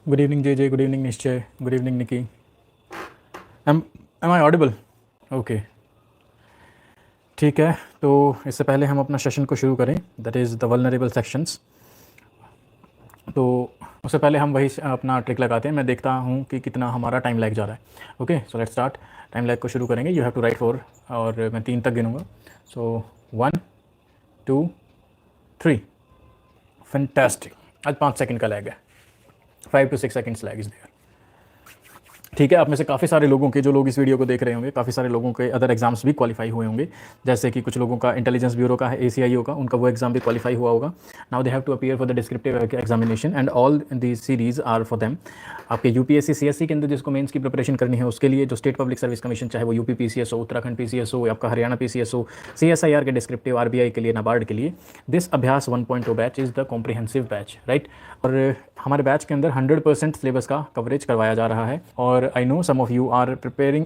Good evening, JJ. Good evening, Nishchay. Good evening, Nikki. Am I audible? Okay. ठीक है, तो इससे पहले हम अपना सेशन को शुरू करें, that is the vulnerable sections. तो उससे पहले हम वही अपना ट्रिक लगाते हैं। मैं देखता हूँ कि कितना हमारा टाइम लैग जा रहा है। Okay, so let's start. Time lag को शुरू करेंगे। यू हैव टू राइट 4 और मैं 3 तक गिनूँगा। सो 1 2 3। फैंटास्टिक। आज 5 सेकंड का लैग है। 5 to 6 seconds lag is there. ठीक है, आप में से काफ़ी सारे लोगों के, जो लोग इस वीडियो को देख रहे होंगे, काफ़ी सारे लोगों के अदर एग्जाम्स भी क्वालिफाई हुए होंगे। जैसे कि कुछ लोगों का इंटेलिजेंस ब्यूरो का है, ACIO का, उनका वो एग्जाम भी क्वालिफाई हुआ होगा। Now they have to appear for the descriptive examination and all the series are for them. आपके UPSC CSC के अंदर जिसको मेंस की प्रिपरेशन करनी है, उसके लिए जो स्टेट पब्लिक सर्विस कमीशन, चाहे वो UP PCS हो, उत्तराखंड PCS हो, या आपका हरियाणा PCS हो, CSIR के डिस्क्रिप्टिव, RBI के लिए, नाबार्ड के लिए, दिस अभ्यास 1.0 batch is the comprehensive batch, right. और हमारे बैच के अंदर 100% सिलेबस का कवरेज करवाया जा रहा है। और I know some of you are preparing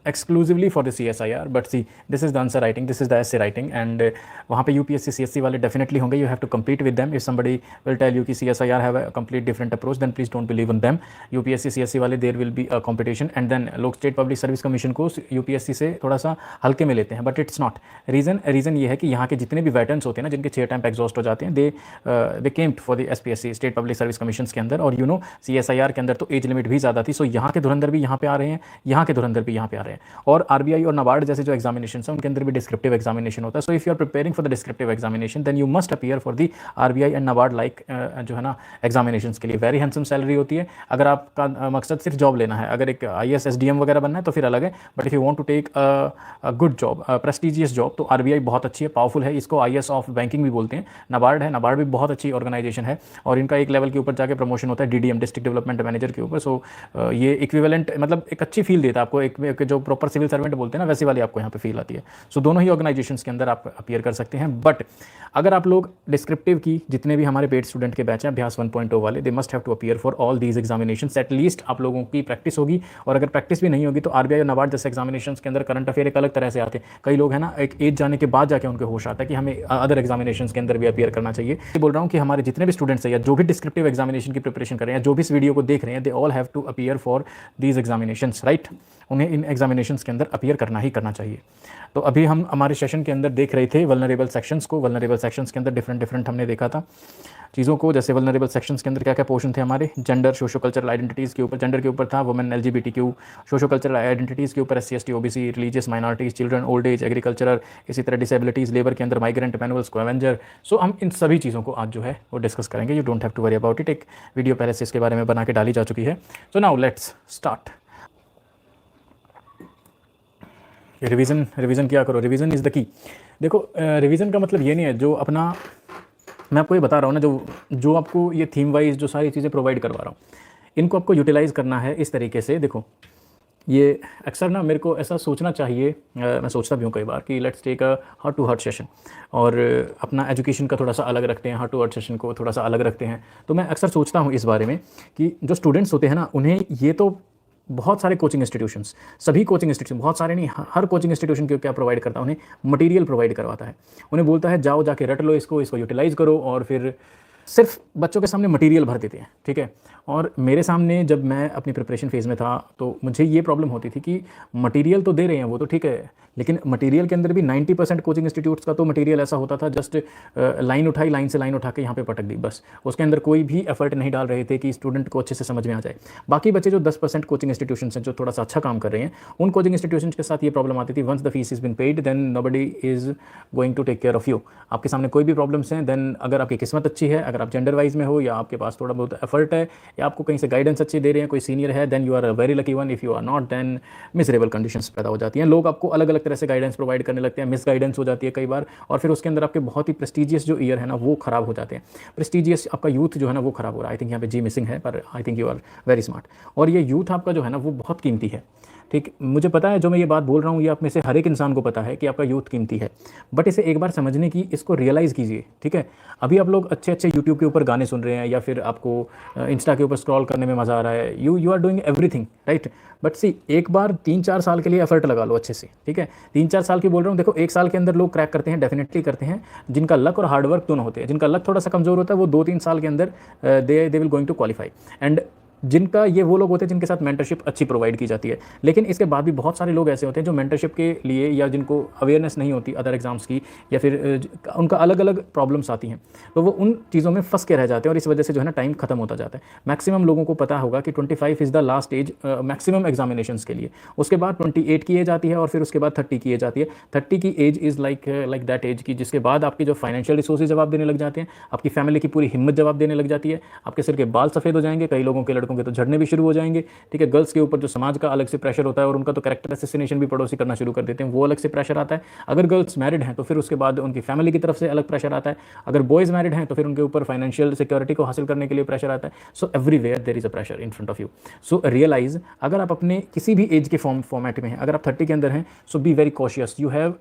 exclusively for the CSIR, but see this is the answer writing, this is the essay writing, and वहाँ पे UPSC CSC वाले डेफिनेटली होंगे। You have to compete with them. If somebody will tell you कि CSIR have a complete different approach, then please don't believe in them. UPSC CSC वाले there will be a competition, and then लोग state public service commission को UPSC से थोड़ा सा हल्के में लेते हैं, बट इट्स नॉट। रीज़न ये है कि यहाँ के जितने भी वेटरन्स होते हैं ना, जिनके 6 टाइम एग्जॉस्ट हो जाते हैं, they came for the SPSC state public service commission के अंदर। और CSIR के अंदर तो एज लिमिट भी ज़्यादा थी। सो यहाँ के धुरंधर भी यहाँ पे आ रहे हैं, यहाँ के धुरंधर भी यहाँ पे आ रहे हैं। और RBI और नाबार्ड जैसे जो एग्जामिनेशन है, उनके अंदर भी डिस्क्रिप्टिव एग्जामिनेशन होता है। So if you are preparing for the descriptive examination, then you must appear for the RBI and NABARD like जो है ना एग्जामिनेशन के लिए। वेरी हैंडसम सैलरी होती है। अगर आपका मकसद सिर्फ जॉब लेना है, अगर एक IAS SDM वगैरह बनना है तो फिर अलग है, but if you want to take a good job, prestigious job, तो RBI बहुत अच्छी है, पावरफुल है। इसको IAS ऑफ बैंकिंग भी बोलते हैं। नाबार्ड है, नाबार्ड भी बहुत अच्छी ऑर्गेनाइजेशन है, और इनका एक लेवल के ऊपर जाके प्रमोशन होता है DDM, डिस्ट्रिक्ट डेवलपमेंट मैनेजर के ऊपर। सो ये इक्विवेलेंट, मतलब एक अच्छी फील देता है आपको, एक जो प्रॉपर सिविल सर्वेंट बोलते हैं ना, वैसी वाली आपको यहाँ पे फील आती है। सो दोनों ही ऑर्गेनाइजेशंस के अंदर आप अपीयर कर सकते हैं। बट अगर आप लोग डिस्क्रिप्टिव की, जितने भी हमारे पेड स्टूडेंट के बैच हैं अभ्यास 1.0 वाले, they must have to appear for all these examinations. At least आप लोगों की प्रैक्टिस होगी, और अगर प्रैक्टिस भी नहीं होगी तो RBI और नाबार्ड जैसे एग्जामिनेशंस के अंदर करंट अफेयर एक अलग तरह से आते हैं। कई लोग हैं ना, एक एज जाने के बाद जाके उनको होश आता है कि हमें अदर एग्जामिनेशंस के अंदर भी अपीयर करना चाहिए। ये बोल रहा हूँ कि हमारे जितने भी स्टूडेंट्स हैं, या जो भी डिस्क्रिप्टिव एग्जामिनेशन की प्रिपरेशन कर रहे हैं, जो भी इस वीडियो को देख रहे हैं, they all have to appear for these examinations, right. उन्हें इन एग्जामिनेशंस के अंदर अपीयर करना ही करना चाहिए। तो अभी हम हमारे सेशन के अंदर देख रहे थे वल्नरेबल सेक्शंस को। वल्नरेबल सेक्शंस के अंदर डिफरेंट हमने देखा था चीज़ों को। जैसे वल्नरेबल सेक्शंस के अंदर क्या क्या पोर्शन थे हमारे, जेंडर, सोशो कल्चरल आइडेंटिटीज़ के ऊपर, जेंडर के ऊपर था women, LGBTQ, socio cultural identities के ऊपर SC ST OBC, religious minorities, children, old age, agricultural, इसी तरह डिसेबिलिटीज़, लेबर के अंदर माइग्रेंट, मैनुअल, स्कैवेंजर। सो हम इन सभी चीज़ों को आज जो है वो डिस्कस करेंगे। You don't have to worry about it. एक वीडियो पहले से इसके बारे में बना के डाली जा चुकी है। So now let's start. Revision किया करो, रिवीजन इज़ द की। देखो, रिवीजन का मतलब ये नहीं है जो अपना, मैं आपको ये बता रहा हूँ ना, जो आपको ये थीम वाइज जो सारी चीज़ें प्रोवाइड करवा रहा हूँ, इनको आपको यूटिलाइज़ करना है इस तरीके से। देखो, ये अक्सर ना मेरे को ऐसा सोचना चाहिए, मैं सोचता भी हूँ कई बार कि let's take a heart to heart session, और अपना एजुकेशन का थोड़ा सा अलग रखते हैं, हार्ट टू हार्ट सेशन को थोड़ा सा अलग रखते हैं। तो मैं अक्सर सोचता हूँ इस बारे में कि जो स्टूडेंट्स होते हैं ना, उन्हें ये तो बहुत सारे कोचिंग इंस्टीट्यूशंस, सभी कोचिंग इंस्टीट्यूशन, बहुत सारे नहीं, हर कोचिंग इंस्टीट्यूशन को क्या प्रोवाइड करता है, उन्हें मटेरियल प्रोवाइड करवाता है। उन्हें बोलता है जाओ जाके रट लो इसको यूटिलाइज़ करो, और फिर सिर्फ बच्चों के सामने मटेरियल भर देते हैं, ठीक है। और मेरे सामने जब मैं अपनी प्रिपरेशन फेज़ में था, तो मुझे ये प्रॉब्लम होती थी कि मटेरियल तो दे रहे हैं वो तो ठीक है, लेकिन मटेरियल के अंदर भी 90% कोचिंग इंस्टीट्यूट्स का तो मटेरियल ऐसा होता था, जस्ट लाइन उठाई, लाइन से लाइन उठा के यहाँ पे पटक दी बस। उसके अंदर कोई भी एफर्ट नहीं डाल रहे थे कि स्टूडेंट को अच्छे से समझ में आ जाए। बाकी बच्चे जो 10% कोचिंग इंस्टीट्यूशन हैं जो थोड़ा सा अच्छा काम कर रहे हैं, उन कोचिंग इंस्टीट्यूशन के साथ ये प्रॉब्लम आती थी, once the fees is been paid then nobody is going to take care of you. आपके सामने कोई भी प्रॉब्लम्स हैं, देन अगर आपकी किस्मत अच्छी है, अगर आप जेंडर वाइज में हो, या आपके पास थोड़ा बहुत एफर्ट है, या आपको कहीं से गाइडेंस अच्छी दे रहे हैं, कोई सीनियर है, then you are a very lucky one. If you are not, then miserable conditions पैदा हो जाती हैं। लोग आपको अलग अलग तरह से गाइडेंस प्रोवाइड करने लगते हैं, मिस गाइडेंस हो जाती है कई बार, और फिर उसके अंदर आपके बहुत ही प्रेस्टीजियस जो ईयर है ना वो खराब हो जाते हैं। प्रेस्टीजियस आपका यूथ जो है ना वो खराब हो रहा है। आई थिंक यहाँ पे जी मिसिंग है, पर I think you are very smart. और ये यूथ आपका जो है ना वो बहुत कीमती है, ठीक। मुझे पता है जो मैं ये बात बोल रहा हूँ, ये आप में से हर एक इंसान को पता है कि आपका यूथ कीमती है, बट इसे एक बार समझने की, इसको रियलाइज़ कीजिए, ठीक है। अभी आप लोग अच्छे अच्छे यूट्यूब के ऊपर गाने सुन रहे हैं, या फिर आपको इंस्टा के ऊपर स्क्रॉल करने में मज़ा आ रहा है, you are doing everything right, but see एक बार 3-4 साल के लिए एफर्ट लगा लो अच्छे से, ठीक है। 3-4 साल की बोल रहा हूँ। देखो, 1 साल के अंदर लोग क्रैक करते हैं, डेफिनेटली करते हैं, जिनका लक और हार्डवर्क दोनों होते हैं। जिनका लक थोड़ा सा कमज़ोर होता है वो 2-3 साल के अंदर they will going to qualify. And जिनका ये वो लोग होते हैं जिनके साथ मेंटरशिप अच्छी प्रोवाइड की जाती है। लेकिन इसके बाद भी बहुत सारे लोग ऐसे होते हैं जो मेंटरशिप के लिए या जिनको अवेयरनेस नहीं होती अदर एग्जाम्स की, या फिर उनका अलग अलग प्रॉब्लम्स आती हैं, तो वो उन चीज़ों में फंस के रह जाते हैं और इस वजह से जो है ना टाइम खत्म होता जाता है। मैक्सिमम लोगों को पता होगा कि 25 is the last age maximum examinations के लिए, उसके बाद 28 की एज आती है और फिर उसके बाद 30 की एज आती है। 30 की age is like that age की जिसके बाद आपके जो फाइनेंशियल रिसोर्सेज जवाब देने लग जाते हैं, आपकी फैमिली की पूरी हिम्मत जवाब देने लग जाती है, आपके सिर के बाल सफ़ेद हो जाएंगे, कई लोगों के लड़कों के तो झड़ने भी शुरू हो जाएंगे। ठीक है, गर्ल्स के ऊपर जो समाज का अलग से प्रेशर होता है और उनका तो कैरेक्टर असैसिनेशन भी पड़ोसी करना शुरू कर देते हैं, वो अलग से प्रेशर आता है। अगर गर्ल्स मैरिड हैं तो फिर उसके बाद उनकी फैमिली की तरफ से अलग प्रेशर आता है। अगर बॉयज़ मैरिड हैं तो फिर उनके ऊपर फाइनेंशियल सिक्योरिटी को हासिल करने के लिए प्रेशर आता है। So everywhere there is a pressure in front of you. So realise, अगर आप अपने किसी भी एज के फॉर्मेट में हैं, अगर आप 30 के अंदर हैं, so be very cautious. You have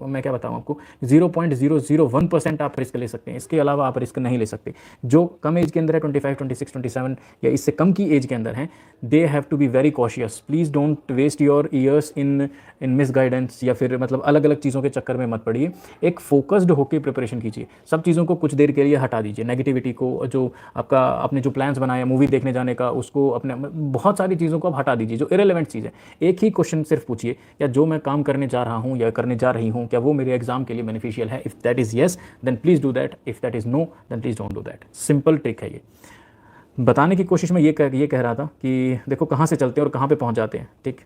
मैं क्या बताऊँ आपको, 0.001% आप रिस्क ले सकते हैं, इसके अलावा आप रिस्क नहीं ले सकते। जो कम एज के अंदर है, 25, 26, 27 या इससे कम की एज के अंदर हैं, they have to be very cautious. Please don't waste your years in misguidance, या फिर मतलब अलग अलग चीज़ों के चक्कर में मत पड़िए। एक फोकस्ड होकर प्रिपरेशन कीजिए, सब चीज़ों को कुछ देर के लिए हटा दीजिए, नेगेटिविटी को, जो आपने जो प्लान्स बनाया मूवी देखने जाने का, उसको अपने बहुत सारी चीज़ों को आप हटा दीजिए जो इरेलेवेंट चीज़ है। एक ही क्वेश्चन सिर्फ पूछिए, क्या जो मैं काम करने जा रहा हूँ या करने जा रही हूँ, क्या वो मेरे एग्जाम के लिए बेनिफिशियल है? If that is yes then please do that, if that is no then please don't do that. Simple trick है ये। बताने की कोशिश में ये कह रहा था कि देखो कहाँ से चलते हैं और कहाँ पे पहुँच जाते हैं। ठीक,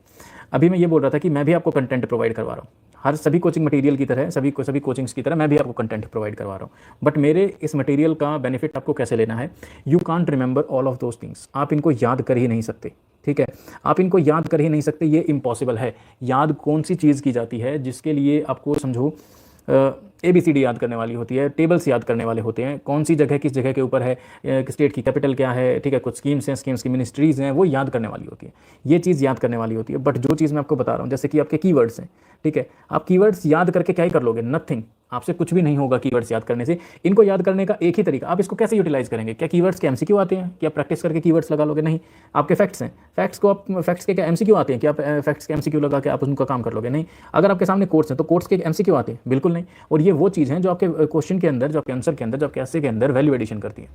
अभी मैं ये बोल रहा था कि मैं भी आपको कंटेंट प्रोवाइड करवा रहा हूँ, हर सभी कोचिंग मटेरियल की तरह, सभी कोचिंग्स की तरह मैं भी आपको कंटेंट प्रोवाइड करवा रहा हूँ। बट मेरे इस मटेरियल का बेनिफिट आपको कैसे लेना है? You can't remember all of those things. आप इनको याद कर ही नहीं सकते। ठीक है, आप इनको याद कर ही नहीं सकते, ये इम्पॉसिबल है। याद कौन सी चीज़ की जाती है जिसके लिए आपको समझो ABCD याद करने वाली होती है, टेबल्स याद करने वाले होते हैं, कौन सी जगह किस जगह के ऊपर है, स्टेट की कैपिटल क्या है, ठीक है, कुछ स्कीम्स हैं, स्कीम्स की मिनिस्ट्रीज़ हैं, वो याद करने वाली होती है, ये चीज़ याद करने वाली होती है। बट जो चीज़ मैं आपको बता रहा हूँ, जैसे कि आपके कीवर्ड्स हैं, ठीक है, आप कीवर्ड्स याद करके क्या ही कर लोगे? नथिंग, आपसे कुछ भी नहीं होगा कीवर्ड्स याद करने से। इनको याद करने का एक ही तरीका, आप इसको कैसे यूटिलाइज करेंगे? क्या कीवर्ड्स के MCQ आते हैं कि आप प्रैक्टिस करके कीवर्ड्स लगा लोगे? नहीं। आपके फैक्ट्स हैं, फैक्ट्स के क्या MCQ आते हैं कि आप फैक्ट्स के MCQ लगा के आप उनका काम कर लोगे? नहीं। अगर आपके सामने कोर्स हैं तो कोर्स के MCQ आते हैं? बिल्कुल नहीं। और ये वो चीज़ है जो आपके क्वेश्चन के अंदर, जो आपके आंसर के अंदर, जो आपके ऐसे के अंदर वैल्यू एडिशन करती है।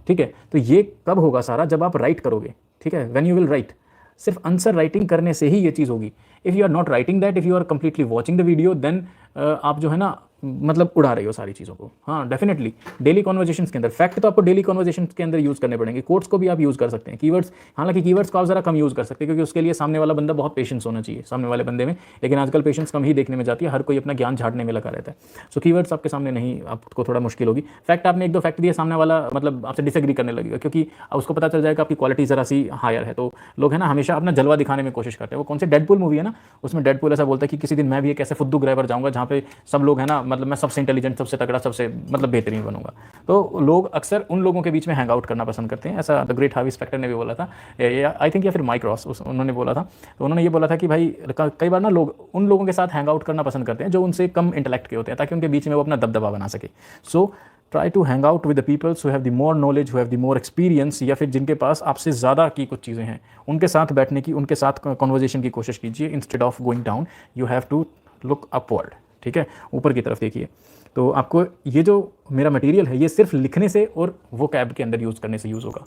ठीक है, तो ये कब होगा सारा? जब आप राइट करोगे। ठीक है, व्हेन यू विल राइट। सिर्फ आंसर राइटिंग करने से ही ये चीज़ होगी। If you are not writing that, if you are completely watching the video, then आप जो है ना मतलब उड़ा रही हो सारी चीज़ों को। हाँ, डेफिनेटली डेली कॉन्वर्जेशंस के अंदर फैक्ट तो आपको डेली कॉन्वर्जेशंस के अंदर यूज़ करने पड़ेंगे। कोट्स को भी आप यूज़ कर सकते हैं, कीवर्ड्स, हालांकि कीवर्ड्स को आप ज़रा कम यूज़ कर सकते हैं क्योंकि उसके लिए सामने वाला बंदा बहुत पेशेंस होना चाहिए सामने वाले बंदे में, लेकिन आजकल पेशेंस कम ही देखने में जाती है, हर कोई अपना ज्ञान झाड़ने में लगा रहता है। सो कीवर्ड्स आपके सामने नहीं, आपको थोड़ा मुश्किल होगी। फैक्ट आपने एक दो फैक्ट दिया, सामने वाला मतलब आपसे डिसएग्री करने लगेगा क्योंकि उसको पता चल जाएगा आपकी क्वालिटी ज़रा सी हायर है। तो लोग है ना हमेशा अपना जलवा दिखाने में कोशिश करते हैं। वो कौन से डेडपूल मूवी है ना, उसमें डेडपूल ऐसा बोलता है कि किसी दिन मैं भी एक ऐसे फुद्दू ग्रह पर जाऊँगा जहाँ पे सब लोग है ना, मतलब मैं सबसे इंटेलिजेंट, सबसे तगड़ा, सबसे मतलब बेहतरीन बनूंगा। तो लोग अक्सर उन लोगों के बीच में हैंग आउट करना पसंद करते हैं। ऐसा द ग्रेट हार्वी स्पेक्टर ने भी बोला था, आई थिंक, या फिर माइक रॉस उन्होंने बोला था। तो उन्होंने ये बोला था कि भाई कई बार ना लोग उन लोगों के साथ हैंग आउट करना पसंद करते हैं जो उनसे कम इंटेलेक्ट के होते हैं, ताकि उनके बीच में वो अपना दबदबा बना सके। So try to hang out with the peoples who have the more knowledge, who have the more experience, या फिर जिनके पास आपसे ज़्यादा की कुछ चीज़ें हैं, उनके साथ बैठने की, उनके साथ कॉन्वर्जेशन की कोशिश कीजिए। Instead of going down you have to look upward. ठीक है, ऊपर की तरफ देखिए। तो आपको ये जो मेरा मटेरियल है ये सिर्फ लिखने से और वो कैब के अंदर यूज़ करने से यूज़ होगा।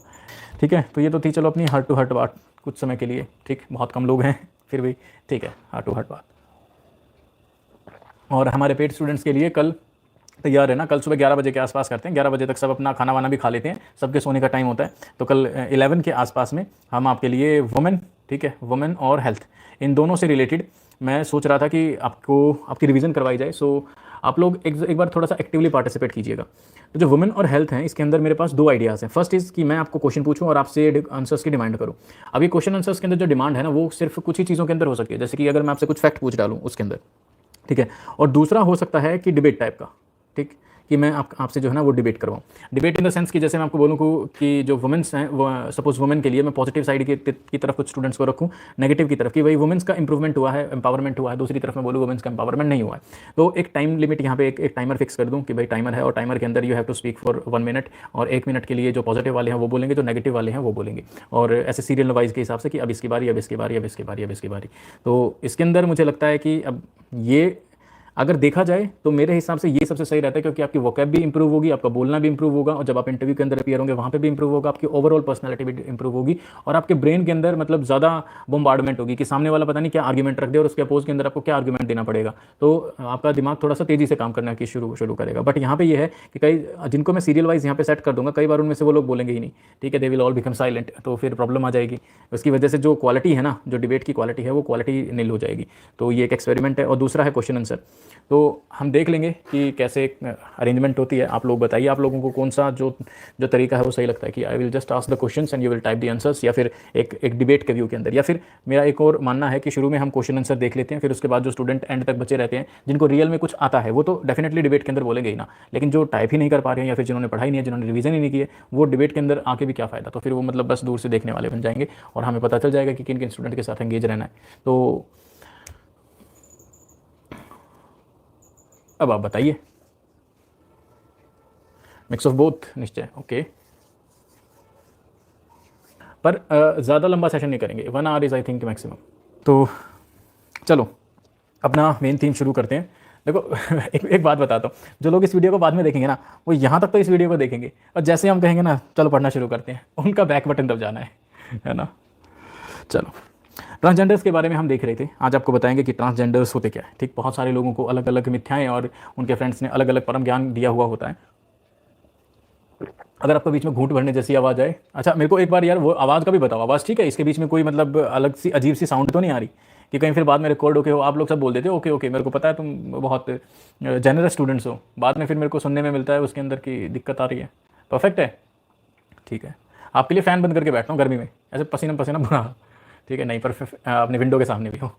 ठीक है, तो ये तो थी चलो अपनी हार्ट टू हार्ट बात कुछ समय के लिए। ठीक, बहुत कम लोग हैं फिर भी ठीक है, हार्ट टू हार्ट बात। और हमारे पेड स्टूडेंट्स के लिए कल तैयार है ना, कल सुबह 11 बजे के आसपास करते हैं। 11 बजे तक सब अपना खाना वाना भी खा लेते हैं, सबके सोने का टाइम होता है। तो कल 11 के आसपास में हम आपके लिए वुमेन, ठीक है, वुमेन और हेल्थ, इन दोनों से रिलेटेड मैं सोच रहा था कि आपकी रिवीजन करवाई जाए। सो आप लोग एक बार थोड़ा सा एक्टिवली पार्टिसिपेट कीजिएगा। तो जो वुमेन और हेल्थ हैं, इसके अंदर मेरे पास दो आइडियाज़ हैं। फर्स्ट इज़ कि मैं आपको क्वेश्चन पूछूं और आपसे आंसर्स की डिमांड करूं। अब ये क्वेश्चन आंसर्स के अंदर जो डिमांड है ना, वो सिर्फ कुछ ही चीज़ों के अंदर हो सकती है, जैसे कि अगर मैं आपसे कुछ फैक्ट पूछ डालूँ उसके अंदर, ठीक है। और दूसरा हो सकता है कि डिबेट टाइप का, ठीक, कि मैं आपसे जो है ना वो डिबेट करवाऊँ। डिबेट इन द सेंस कि जैसे मैं आपको बोलूँ कि जो वुमेन्स हैं, वो सपोज वुमेन के लिए मैं पॉजिटिव साइड की तरफ कुछ स्टूडेंट्स को रखूँ, नेगेटिव की तरफ कि भाई वुमेन्स का इंप्रूवमेंट हुआ है, एम्पावरमेंट हुआ है, दूसरी तरफ मैं बोलूँ वुमेन्स का एम्पावरमेंट नहीं हुआ है। तो एक टाइम लिमिट यहाँ पे एक टाइमर फिक्स कर दूँ कि भाई टाइमर है और टाइमर के अंदर you have to speak for 1 minute, और 1 मिनट के लिए जो पॉजिटिव वाले हैं वो बोलेंगे, जो नेगेटिव वाले हैं वो बोलेंगे, और ऐसे सीरियल वाइज के हिसाब से कि अब इसकी बारी, अब इसकी बारी, अब इसकी बारी, अब इसकी बारी। तो इसके अंदर मुझे लगता है कि अब ये अगर देखा जाए तो मेरे हिसाब से ये सबसे सही रहता है, क्योंकि आपकी वोकैब भी इंप्रूव होगी, आपका बोलना भी इंप्रूव होगा, और जब आप इंटरव्यू के अंदर अपीयर होंगे वहाँ पे भी इंप्रूव होगा, आपकी ओवरऑल पर्सनैलिटी भी इंप्रूव होगी, और आपके ब्रेन के अंदर मतलब ज़्यादा बॉम्बार्डमेंट होगी कि सामने वाला पता नहीं क्या आर्ग्यूमेंट रख दे और उसके अपोज के अंदर आपको क्या आर्ग्यूमेंट देना पड़ेगा, तो आपका दिमाग थोड़ा सा तेज़ी से काम करना की शुरू करेगा। बट यहाँ पे ये है कि कई जिनको मैं सीरियल वाइज यहाँ पे सेट कर दूंगा, कई बार उनमें से वो लोग बोलेंगे ही नहीं, ठीक है, they will all become silent, तो फिर प्रॉब्लम आ जाएगी। उसकी वजह से जो क्वालिटी है ना, जो डिबेट की क्वालिटी है वो क्वालिटी नील हो जाएगी। तो ये एक एक्सपेरिमेंट है। और दूसरा है क्वेश्चन आंसर, तो हम देख लेंगे कि कैसे अरेंजमेंट होती है। आप लोग बताइए आप लोगों को कौन सा जो तरीका है वो सही लगता है, कि I will just ask the questions and you will type the answers, या फिर एक डिबेट के व्यू के अंदर, या फिर मेरा एक और मानना है कि शुरू में हम क्वेश्चन आंसर देख लेते हैं, फिर उसके बाद जो स्टूडेंट एंड तक बचे रहते हैं जिनको रियल में कुछ आता है वो तो डेफिनेटली डिबेट के अंदर बोलेंगे ही ना, लेकिन जो टाइप ही नहीं कर पा रहे हैं या फिर जिन्होंने पढ़ाई नहीं है, जिन्होंने रिवीजन ही नहीं किए, वो डिबेट के अंदर आके भी क्या फ़ायदा। तो फिर वो मतलब बस दूर से देखने वाले बन जाएंगे और हमें पता चल जाएगा कि किन किन स्टूडेंट के साथ एंगेज रहना है। तो अब आप बताइए। मिक्स ऑफ बोथ निश्चय, ओके। पर ज़्यादा लंबा सेशन नहीं करेंगे, 1 our is I think maximum. तो चलो अपना मेन थीम शुरू करते हैं। देखो एक बात बताता हूँ, जो लोग इस वीडियो को बाद में देखेंगे ना, वो यहाँ तक तो इस वीडियो को देखेंगे, और जैसे हम कहेंगे ना चलो पढ़ना शुरू करते हैं, उनका बैक बटन दब जाना है ना। चलो, ट्रांसजेंडर्स के बारे में हम देख रहे थे। आज आपको बताएंगे कि ट्रांसजेंडर्स होते क्या है। ठीक, बहुत सारे लोगों को अलग अलग मिथ्याएं और उनके फ्रेंड्स ने अलग अलग परम ज्ञान दिया हुआ होता है। अगर आपको बीच में घूंट भरने जैसी आवाज़ आए, अच्छा मेरे को एक बार यार वो आवाज़ का भी बताओ, आवाज़ ठीक है, इसके बीच में कोई मतलब अलग सी अजीब सी साउंड तो नहीं आ रही कि कहीं फिर बाद में रिकॉर्ड होके हो आप लोग सब बोल देते हो ओके ओके, मेरे को पता है तुम बहुत जेनरस स्टूडेंट्स हो, बाद में फिर मेरे को सुनने में मिलता है उसके अंदर की दिक्कत आ रही है। परफेक्ट है, ठीक है। आपके लिए फ़ैन बंद करके बैठता हूँ गर्मी में, ऐसे पसीना पसीना बुरा, ठीक है। नहीं, परफेक्ट, अपने विंडो के सामने भी हो।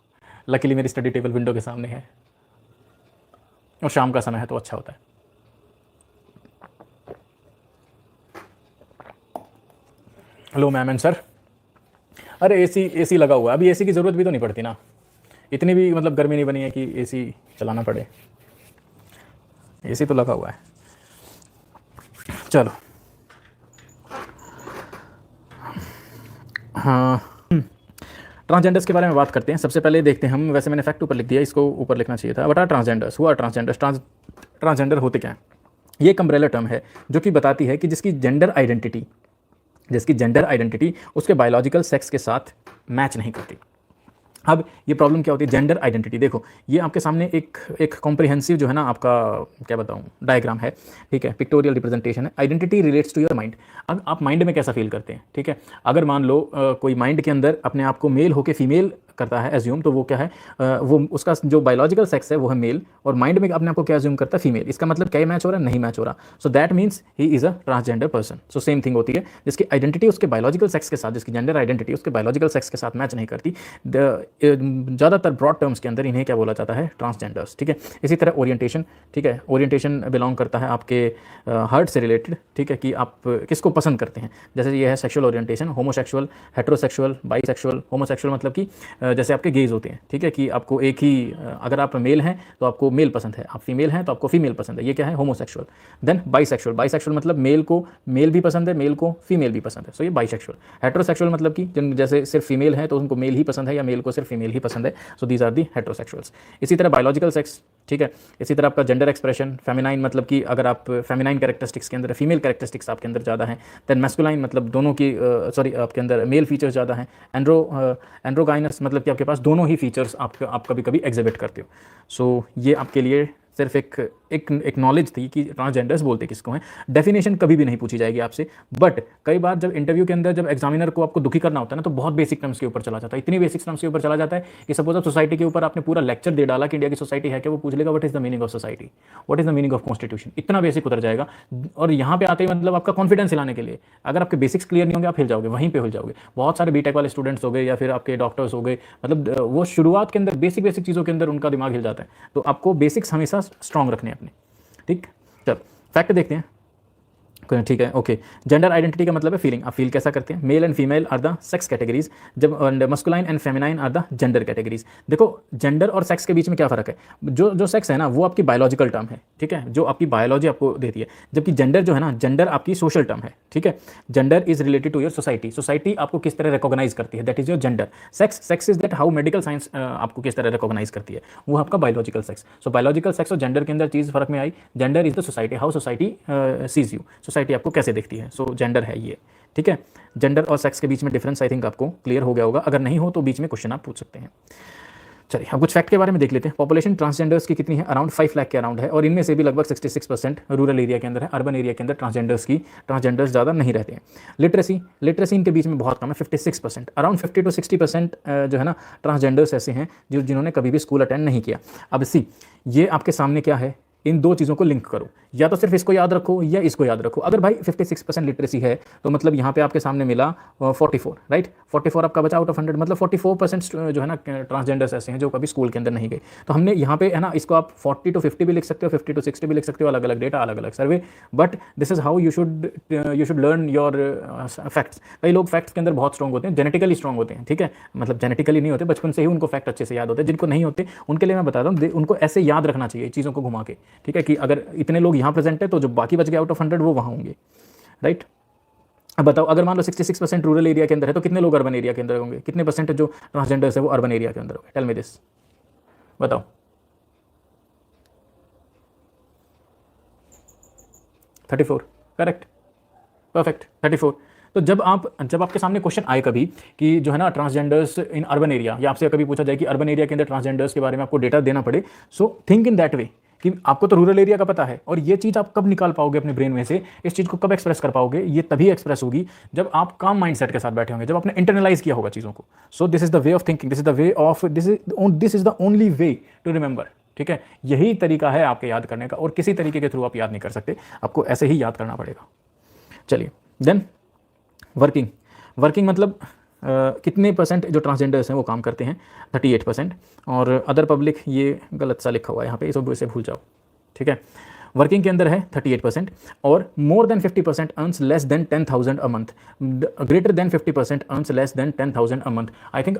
लकीली मेरी स्टडी टेबल विंडो के सामने है और शाम का समय है तो अच्छा होता है। Hello ma'am and sir. अरे एसी लगा हुआ है, अभी एसी की ज़रूरत भी तो नहीं पड़ती ना, इतनी भी मतलब गर्मी नहीं बनी है कि एसी चलाना पड़े, एसी तो लगा हुआ है। चलो हाँ, ट्रांसजेंडर्स के बारे में बात करते हैं। सबसे पहले देखते हैं हम, वैसे मैंने फैक्ट ऊपर लिख दिया, इसको ऊपर लिखना चाहिए था। What are transgenders, who are transgenders, transgender होते क्या हैं। ये एक अम्ब्रेला टर्म है जो कि बताती है कि जिसकी जेंडर आइडेंटिटी उसके बायोलॉजिकल सेक्स के साथ मैच नहीं करती। अब ये प्रॉब्लम क्या होती है, जेंडर आइडेंटिटी। देखो ये आपके सामने एक कॉम्प्रिहेंसिव जो है ना, आपका क्या बताऊँ, डायग्राम है, ठीक है, पिक्टोरियल रिप्रेजेंटेशन है। Identity relates to your mind. अब आप माइंड में कैसा फील करते हैं, ठीक है। अगर मान लो कोई माइंड के अंदर अपने आप को मेल होकर फीमेल करता है एज्यूम, तो वो क्या है, वो उसका जो बायोलॉजिकल सेक्स है वो है मेल, और माइंड में अपने आप को क्या एज्यूम करता है, फीमेल। इसका मतलब क्या मैच हो रहा है, नहीं मैच हो रहा, so that means he is a transgender person. So same thing होती है, जिसकी आइडेंटिटी उसके बायोलॉजिकल सेक्स के साथ, जिसकी जेंडर आइडेंटिटी उसके बायोलॉजिकल सेक्स के साथ मैच नहीं करती, ज़्यादातर ब्रॉड टर्म्स के अंदर इन्हें क्या बोला जाता है, ट्रांसजेंडर्स, ठीक है। इसी तरह ओरिएंटेशन, ठीक है, ओरिएंटेशन बिलोंग करता है आपके हार्ट से रिलेटेड, ठीक है, कि आप किसको पसंद करते हैं। जैसे ये है sexual orientation, homosexual, heterosexual, bisexual. Homosexual मतलब कि जैसे आपके गेज होते हैं, ठीक है, कि आपको एक ही, अगर आप मेल हैं तो आपको मेल पसंद है, आप फीमेल हैं तो आपको फीमेल पसंद है, ये क्या है, होमोसेक्सुअल। देन बाईसेक्सुअल मतलब मेल को मेल भी पसंद है, मेल को फीमेल भी पसंद है, सो ये बाईसेक्सुअल। हेट्रोसेक्सुअल मतलब कि जैसे सिर्फ फीमेल है तो उनको मेल ही पसंद है, या मेल को सिर्फ फीमेल ही पसंद है, so these are the heterosexuals. इसी तरह बायोलॉजिकल सेक्स, ठीक है। इसी तरह आपका जेंडर एक्सप्रेशन, फेमिनाइन मतलब कि अगर आप फेमिनाइन कैरेक्टरिस्टिक्स के अंदर, फीमेल कैरेक्टरिस्टिक्स आपके अंदर ज़्यादा हैं। देन मैस्कुलाइन मतलब दोनों की सॉरी आपके अंदर मेल फीचर्स ज़्यादा हैं। एंड्रोगाइनस मतलब कि आपके पास दोनों ही फीचर्स आप कभी कभी एग्जिबिट करते हो। सो ये आपके लिए सिर्फ एक नॉलेज थी कि ट्रांसजेंडर्स बोलते किसको हैं। डेफिनेशन कभी भी नहीं पूछी जाएगी आपसे, बट कई बार जब इंटरव्यू के अंदर जब एग्जामिनर को आपको दुखी करना होता है ना, तो बहुत बेसिक टर्म्स के ऊपर चला जाता है, इतनी बेसिक टर्म्स के ऊपर चला जाता है कि सपोज आप सोसाइटी के ऊपर आपने पूरा लेक्चर दे डाला कि इंडिया की सोसाइटी है क्या, वो पूछ लेगा what is the meaning of society, what is the meaning of constitution, इतना बेसिक उतर जाएगा। और यहाँ पे आते ही मतलब आपका कॉन्फिडेंस हिलाने के लिए, अगर आपके बेसिक्स क्लियर नहीं होंगे आप हिल जाओगे, वहीं पे हिल जाओगे। बहुत सारे बीटेक वाले स्टूडेंट्स हो गए या फिर आपके डॉक्टर्स हो गए, मतलब वो शुरुआत के अंदर बेसिक चीज़ों के अंदर उनका दिमाग हिल जाता है। तो आपको बेसिक्स हमेशा स्ट्रॉन्ग रखने हैं अपने, ठीक। चलो फैक्ट देखते हैं। ठीक है, ओके। जेंडर आइडेंटिटी का मतलब है फीलिंग, आप फील कैसा करते हैं। Male and female are the sex categories, जब masculine and feminine are the gender categories. देखो जेंडर और सेक्स के बीच में क्या फ़र्क है, जो जो सेक्स है ना वो आपकी बायोलॉजिकल टर्म है, ठीक है, जो आपकी बायोलॉजी आपको देती है, जबकि जेंडर जो है ना, जेंडर आपकी सोशल टर्म है, ठीक है। Gender is related to your society, society आपको किस तरह रिकॉग्नाइज करती है, that is your gender. Sex, sex is that how medical science आपको किस तरह रिकॉग्नाइज करती है, वो आपका biological sex. So biological sex और जेंडर के अंदर चीज़ फर्क में आई, gender is the society, how society sees you, society आपको कैसे देखती है, सो जेंडर है ये, ठीक है। जेंडर और सेक्स के बीच में डिफरेंस आई थिंक आपको क्लियर हो गया होगा, अगर नहीं हो तो बीच में क्वेश्चन आप पूछ सकते हैं। चलिए अब कुछ फैक्ट के बारे में देख लेते हैं। पॉपुलेशन ट्रांसजेंडर्स की कितनी है, अराउंड 5 लाख के अराउंड है, और इनमें से भी लगभग 66% रूरल एरिया के अंदर है, अर्बन एरिया के अंदर ट्रांसजेंडर्स ज़्यादा नहीं रहते हैं। लिटरेसी इनके बीच में बहुत कम है, 56%, अराउंड 50 to 60% जो है ना ट्रांसजेंडर्स ऐसे हैं जिन्होंने कभी भी स्कूल अटेंड नहीं किया। अब ये आपके सामने क्या है, इन दो चीज़ों को लिंक करो, या तो सिर्फ इसको याद रखो या इसको याद रखो। अगर भाई 56% लिटरेसी है तो मतलब यहाँ पे आपके सामने मिला 44, राइट, 44 आपका बचा आउट ऑफ 100, मतलब 44% जो है ना ट्रांसजेंडर्स ऐसे हैं जो कभी स्कूल के अंदर नहीं गए। तो हमने यहाँ पे है ना, इसको आप 40 to 50 भी लिख सकते हो, 50 to 60 भी लिख सकते हो, अलग अलग डेटा, अलग अलग survey, but this is how you should learn your facts. कई लोग फैक्ट्स के अंदर बहुत स्ट्रॉन्ग होते हैं, जेनेटिकली स्ट्रॉन्ग होते हैं, ठीक है, मतलब जेनेटिकली नहीं होते, बचपन से ही उनको फैक्ट अच्छे से याद होते हैं। जिनको नहीं होते उनके लिए मैं बताता हूँ, उनको ऐसे याद रखना चाहिए चीज़ों को घुमा के, ठीक है, कि अगर इतने लोग यहाँ प्रेजेंट है तो जो बाकी बच गए आउट ऑफ 100 वो वहाँ होंगे, राइट। अब बताओ, अगर मान लो 66% रूरल एरिया के अंदर है तो कितने लोग अर्बन एरिया के अंदर होंगे, कितने परसेंट जो ट्रांसजेंडर्स है वो अर्बन एरिया के अंदर होंगे, टेल मी दिस, बताओ। 34, करेक्ट, परफेक्ट, 34। तो जब आपके सामने क्वेश्चन आए कभी कि जो है ना ट्रांसजेंडर्स इन अर्बन एरिया, या आपसे कभी पूछा जाए कि अर्बन एरिया के अंदर ट्रांसजेंडर्स के बारे में आपको डेटा देना पड़े, so think in that way कि आपको तो रूरल एरिया का पता है, और ये चीज़ आप कब निकाल पाओगे अपने ब्रेन में से, इस चीज़ को कब एक्सप्रेस कर पाओगे, ये तभी एक्सप्रेस होगी जब आप काम माइंडसेट के साथ बैठे होंगे, जब आपने इंटरनलाइज किया होगा चीज़ों को। So this is the way of thinking, this is the way of this is the only way to remember, ठीक है, यही तरीका है आपके याद करने का, और किसी तरीके के थ्रू आप याद नहीं कर सकते, आपको ऐसे ही याद करना पड़ेगा। चलिए देन वर्किंग मतलब कितने परसेंट जो ट्रांसजेंडर्स हैं वो काम करते हैं, 38%, और अदर पब्लिक ये गलत सा लिखा हुआ है यहाँ पे, इसे भूल जाओ, ठीक है। वर्किंग के अंदर है 38%, और more than 50% earns less than 10,000 a month, greater than 50% earns less than 10,000 a month. I think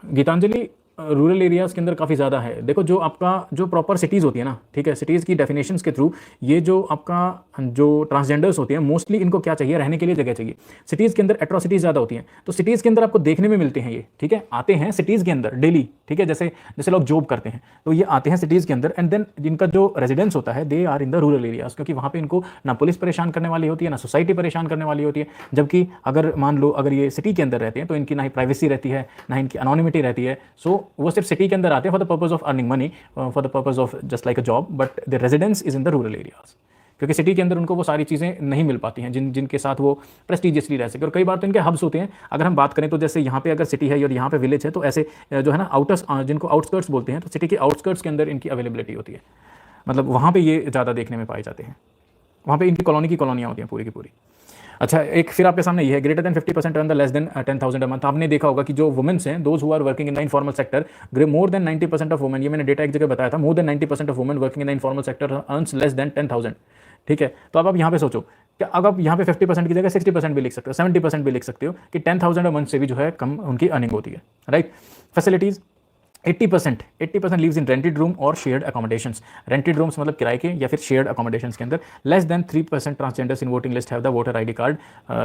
Geetanjali rural areas के अंदर काफ़ी ज़्यादा है। देखो जो आपका जो प्रॉपर सिटीज़ होती है ना, ठीक है, सिटीज़ की डेफिनेशंस के थ्रू ये जो आपका जो ट्रांसजेंडर्स होते हैं मोस्टली इनको क्या चाहिए, रहने के लिए जगह चाहिए। सिटीज़ के अंदर एट्रोसिटीज़ ज़्यादा होती हैं, तो सिटीज़ के अंदर आपको देखने में मिलते हैं ये, ठीक है, आते हैं सिटीज़ के अंदर डेली, ठीक है, जैसे लोग जॉब करते हैं तो ये आते हैं सिटीज़ के अंदर, एंड देन जिनका जो रेजिडेंस होता है they are in the rural areas, क्योंकि वहाँ पर इनको ना पुलिस परेशान करने वाली होती है, ना सोसाइटी परेशान करने वाली होती है। जबकि अगर मान लो अगर ये सिटी के अंदर रहते हैं तो इनकी ना ही प्राइवेसी रहती है, ना इनकी अनोनिमिटी रहती है। सो वो सिर्फ सिटी के अंदर आते हैं for the purpose of earning money, for the purpose of just like a job, but the residence is in the rural areas, क्योंकि सिटी के अंदर उनको वो सारी चीज़ें नहीं मिल पाती हैं जिनके साथ वो प्रेस्टिजियसली रह सके। और कई बार तो इनके हब्स होते हैं, अगर हम बात करें तो जैसे यहाँ पे अगर सिटी है और यहाँ पे विलेज है, तो ऐसे जो है ना आउटर्स, जिनको आउटस्कर्ट्स बोलते हैं, तो सिटी के आउटस्कर्ट्स के अंदर इनकी अवेलेबिलिटी होती है, मतलब वहाँ पर ये ज़्यादा देखने में पाए जाते हैं, वहाँ पर इनकी कॉलोनियाँ होती हैं पूरी की पूरी। अच्छा, एक फिर आपके सामने ये है, greater than 50% earn the less than 10,000 a month. आपने देखा होगा कि जो वुमेन्स हैं, those who are working in the informal sector, more than 90% of women, ये मैंने डेटा एक जगह बताया था, more than 90% of women working in the informal sector earns less than 10,000, ठीक है। तो अब आप यहाँ पे सोचो कि अब आप यहाँ पे 50% की जगह 60% भी लिख सकते हो, 70% भी लिख सकते हो कि 10,000 अ मंथ से भी जो है कम उनकी अर्निंग होती है, right. Facilities 80% lives in rented room और शेयर्ड अकोमोडेशंस, रेंटेड रूम्स मतलब किराए के या फिर शेयर्ड अकोमोडेशंस के अंदर। Less than 3% transgenders in voting list have the voter ID card,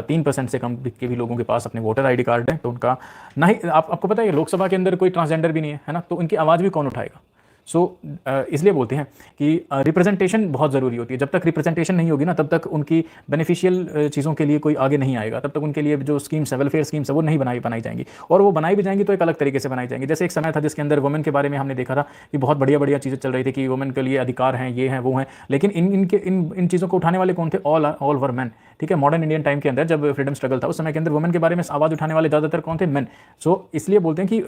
3% से कम के भी लोगों के पास अपने वोटर आईडी कार्ड है, तो उनका ना ही आपको पता है लोकसभा के अंदर कोई ट्रांसजेंडर भी नहीं है ना, तो उनकी आवाज़ भी कौन उठाएगा। सो इसलिए बोलते हैं कि रिप्रेजेंटेशन बहुत ज़रूरी होती है। जब तक रिप्रेजेंटेशन नहीं होगी ना, तब तक उनकी बेनिफिशियल चीज़ों के लिए कोई आगे नहीं आएगा, तब तक उनके लिए जो स्कीम्स है, वेलफेयर स्कीम्स है, वो नहीं बनाई जाएंगी, और वो बनाई भी जाएंगी तो एक अलग तरीके से बनाई जाएंगी। जैसे एक समय था जिसके अंदर वुमेन के बारे में हमने देखा था कि बहुत बढ़िया चीज़ें चल रही थी कि वुमेन के लिए अधिकार हैं, ये हैं वो हैं, लेकिन इन चीज़ों को उठाने वाले कौन थे, ऑल वर मैन, ठीक है। मॉडर्न इंडियन टाइम के अंदर जब फ्रीडम स्ट्रगल था उस समय के अंदर वुमेन के बारे में आवाज़ उठाने वाले ज़्यादातर कौन थे, मेन। सो इसलिए बोलते हैं कि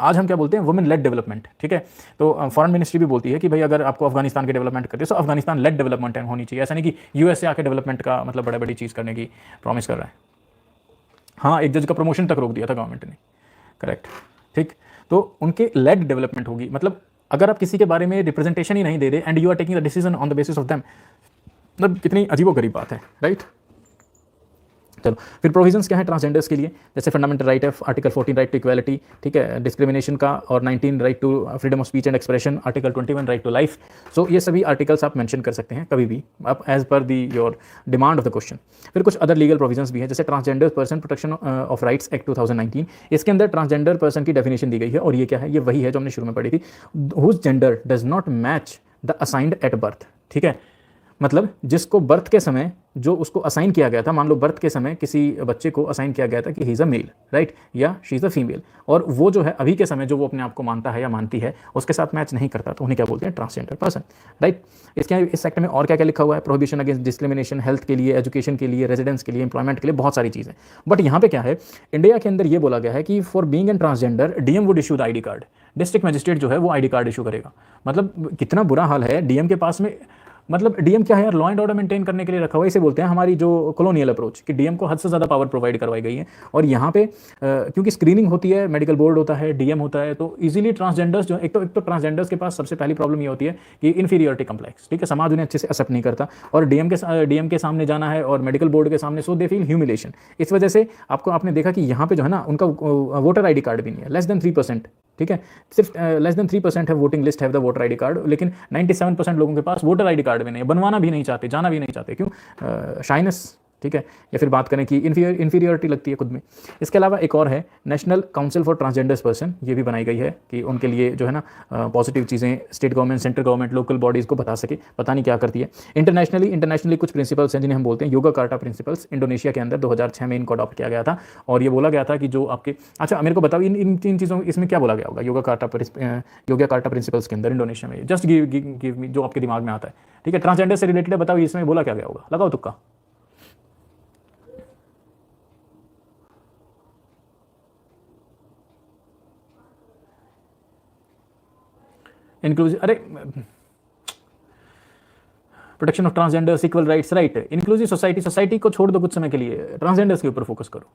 आज हम क्या बोलते हैं, वुमेन लेड डेवलपमेंट, ठीक है। तो फॉरेन मिनिस्ट्री भी बोलती है कि भाई अगर आपको अफगानिस्तान की डेवलपमेंट करते हो तो अफगानिस्तान लेड डेवलपमेंट होनी चाहिए, ऐसा नहीं कि यूएस से आके डेवलपमेंट का मतलब बड़ी चीज़ करने की प्रॉमिस कर रहा है। हाँ, एक जज का प्रमोशन तक रोक दिया था गवर्नमेंट ने, करेक्ट, ठीक। तो उनके लेड डेवलपमेंट होगी, मतलब अगर आप किसी के बारे में रिप्रेजेंटेशन ही नहीं दे रहे and you are taking the decision on the basis of them, मतलब कितनी अजीबोगरीब बात है, राइट। चलो फिर प्रोविजंस क्या है ट्रांसजेंडर्स के लिए, जैसे फंडामेंटल राइट है आर्टिकल 14 राइट टू इक्वालिटी, ठीक है, डिस्क्रिमिनेशन का, और 19 right to freedom of speech and expression, article 21 right to life. So ये सभी आर्टिकल्स आप मेंशन कर सकते हैं कभी भी आप एज पर the your demand of the question. फिर कुछ अदर लीगल प्रोविजंस भी है, जैसे transgender person protection of rights act 2019। इसके अंदर ट्रांसजेंडर पर्सन की डेफिनेशन दी गई है, और ये क्या है, ये वही है जो हमने शुरू में पढ़ी थी, whose gender does not match the assigned at birth, ठीक है, मतलब जिसको बर्थ के समय जो उसको असाइन किया गया था, मान लो बर्थ के समय किसी बच्चे को असाइन किया गया था कि he is a male, right, या शी इज़ अ फीमेल, और वो जो है अभी के समय जो वो अपने आप को मानता है या मानती है उसके साथ मैच नहीं करता, तो उन्हें क्या बोलते हैं, ट्रांसजेंडर पर्सन, राइट। इसके इस सेक्टर में और क्या क्या लिखा हुआ है, प्रोहिबिशन अगेंस्ट डिस्क्रिमिनेशन, हेल्थ के लिए, एजुकेशन के लिए, रेजिडेंस के लिए, एम्प्लॉयमेंट के लिए, बहुत सारी चीज़ें। बट यहाँ पे क्या है, इंडिया के अंदर ये बोला गया है कि for being an transgender DM would issue the ID card, district magistrate जो है वो आईडी कार्ड इशू करेगा। मतलब कितना बुरा हाल है डीएम के पास में, मतलब डीएम क्या है यार, लॉ एंड ऑर्डर मेंटेन करने के लिए रखा हुआ है, इसे बोलते हैं हमारी जो कॉलोनियल अप्रोच, कि डीएम को हद से ज़्यादा पावर प्रोवाइड करवाई गई है। और यहाँ पे क्योंकि स्क्रीनिंग होती है, मेडिकल बोर्ड होता है, डीएम होता है, तो इजीली ट्रांसजेंडर्स जो एक तो ट्रांसजेंडर्स के पास सबसे पहली प्रॉब्लम ये होती है कि इन्फीरियरिटी कम्प्लेक्स, ठीक है, समाज उन्हें अच्छे से एक्सेप्ट नहीं करता, और डीएम के सामने जाना है और मेडिकल बोर्ड के सामने, सो दे फील ह्यूमिलेशन। इस वजह से आपने देखा कि यहाँ पे जो है ना उनका वोटर आई डी कार्ड भी नहीं है, लेस देन 3%, ठीक है, सिर्फ लेस देन 3% है voting list have the voter ID card, लेकिन 97% लोगों के पास वोटर आईडी कार्ड भी नहीं है, बनवाना भी नहीं चाहते, जाना भी नहीं चाहते, क्यों, शाइनेस, ठीक है, या फिर बात करें कि इन्फीरियरिटी लगती है खुद में। इसके अलावा एक और है national council for transgenders person, ये भी बनाई गई है कि उनके लिए जो है ना पॉजिटिव चीज़ें state government, central government, local bodies को बता सके, पता नहीं क्या करती है। इंटरनेशनली कुछ प्रिंसिपल्स हैं जिन्हें हम बोलते हैं योगा कार्टा प्रिंसिपल्स, इंडोनेशिया के अंदर 2006 में इनको अडॉप्ट किया गया था, और ये बोला गया था कि जो आपके, अच्छा मेरे को बताओ इन तीन चीज़ों इसमें क्या बोला गया होगा योगा कार्टा प्रिंसिपल्स के अंदर इंडोनेशिया में, जस्ट गिव मी जो आपके दिमाग में आता है, ठीक है, ट्रांसजेंडर से रिलेटेड है, बताओ इसमें बोला क्या गया होगा, लगाओ तुक्का। इंक्लूसिव, अरे protection of transgenders, equal rights, right, inclusive society को छोड़ दो कुछ समय के लिए, ट्रांसजेंडर्स के ऊपर फोकस करो,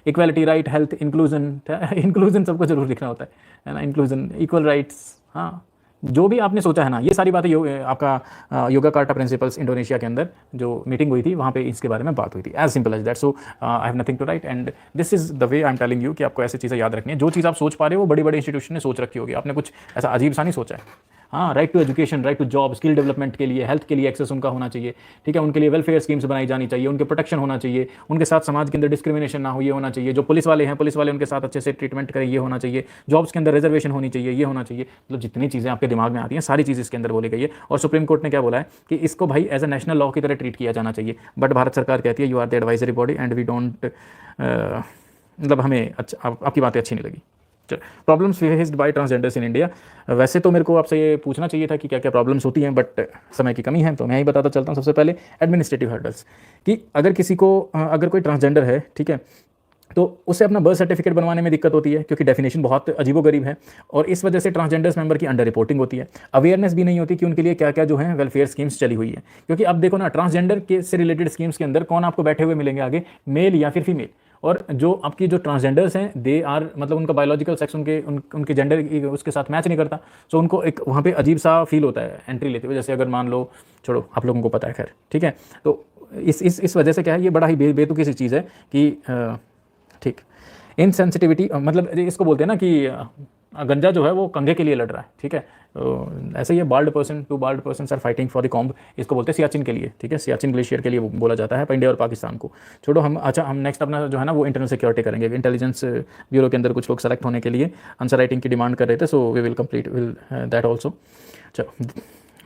इक्वालिटी, राइट, हेल्थ, इंक्लूजन सबको जरूर लिखना होता है ना, इंक्लूजन, इक्वल राइट्स, हाँ, जो भी आपने सोचा है ना, ये सारी बातें आपका योगा कार्टा प्रिंसिपल्स इंडोनेशिया के अंदर जो मीटिंग हुई थी वहाँ पे इसके बारे में बात हुई थी, as simple as that. So I have nothing to write and this is the way I am telling you कि आपको ऐसी चीज़ें याद रखनी है, जो चीज़ आप सोच पा रहे हो वो बड़ी बड़ी इंस्टीट्यूशन ने सोच रखी होगी, आपने कुछ ऐसा अजीब सा नहीं सोचा है। हाँ, right to education, right to job, skill development के लिए, हेल्थ के लिए एक्सेस उनका होना चाहिए, ठीक है, उनके लिए वेलफेयर स्कीम्स बनाई जानी चाहिए, उनके प्रोटेक्शन होना चाहिए, उनके साथ समाज के अंदर डिस्क्रिमिनेशन ना हो, ये होना चाहिए, जो पुलिस वाले हैं पुलिस वाले उनके साथ अच्छे से ट्रीटमेंट करें, ये होना चाहिए, जॉब्स के अंदर रिजर्वेशन होनी चाहिए, ये होना चाहिए, मतलब जितनी चीज़ें आपके दिमाग में आती हैं सारी चीज़ इसके अंदर बोली गई है। और सुप्रीम कोर्ट ने क्या बोला है कि इसको भाई एज ए नेशनल लॉ की तरह ट्रीट किया जाना चाहिए, बट भारत सरकार कहती है you are the advisory body and we don't, मतलब हमें अच्छा आपकी बातें अच्छी नहीं लगी। Problems faced by transgenders in India, वैसे तो मेरे को आपसे ये पूछना चाहिए था कि क्या क्या प्रॉब्लम्स होती हैं, बट समय की कमी है तो मैं ही बताता चलता हूँ। सबसे पहले एडमिनिस्ट्रेटिव हर्डल्स, कि अगर किसी को अगर कोई ट्रांसजेंडर है, ठीक है, तो उसे अपना बर्थ सर्टिफिकेट बनवाने में दिक्कत होती है क्योंकि डेफिनेशन बहुत अजीबोगरीब है, और इस वजह से ट्रांसजेंडर्स मेंबर की अंडर रिपोर्टिंग होती है, अवेयरनेस भी नहीं होती कि उनके लिए क्या क्या जो है वेलफेयर स्कीम्स चली हुई है। क्योंककि अब देखो ना, ट्रांसजेंडर के से रिलेटेड स्कीम्स के अंदर कौन आपको बैठे हुए मिलेंगे आगे, मेल या फिर फीमेल, और जो आपकी जो ट्रांसजेंडर्स हैं दे आर, मतलब उनका बायोलॉजिकल सेक्स उनके जेंडर उसके साथ मैच नहीं करता, सो उनको एक वहाँ पे अजीब सा फील होता है एंट्री लेते हुए। जैसे अगर मान लो, छोड़ो आप लोगों को पता है, खैर ठीक है, तो इस वजह से क्या है, ये बड़ा ही बेतुकी सी चीज़ है कि ठीक, इनसेंसिटिविटी, मतलब इसको बोलते हैं ना कि गंजा जो है वो कंघे के लिए लड़ रहा है, ठीक है, तो ऐसे ही bald person, two bald person are fighting for the comb, इसको बोलते हैं सियाचिन के लिए, ठीक है, सियाचिन ग्लेशियर के लिए बोला जाता है इंडिया और पाकिस्तान को। छोड़ो हम, अच्छा हम नेक्स्ट अपना जो है ना वो इंटरनल सिक्योरिटी करेंगे। इंटेलिजेंस ब्यूरो के अंदर कुछ लोग सेलेक्ट होने के लिए आंसर राइटिंग की डिमांड कर रहे थे, so we will complete will that also. चलो,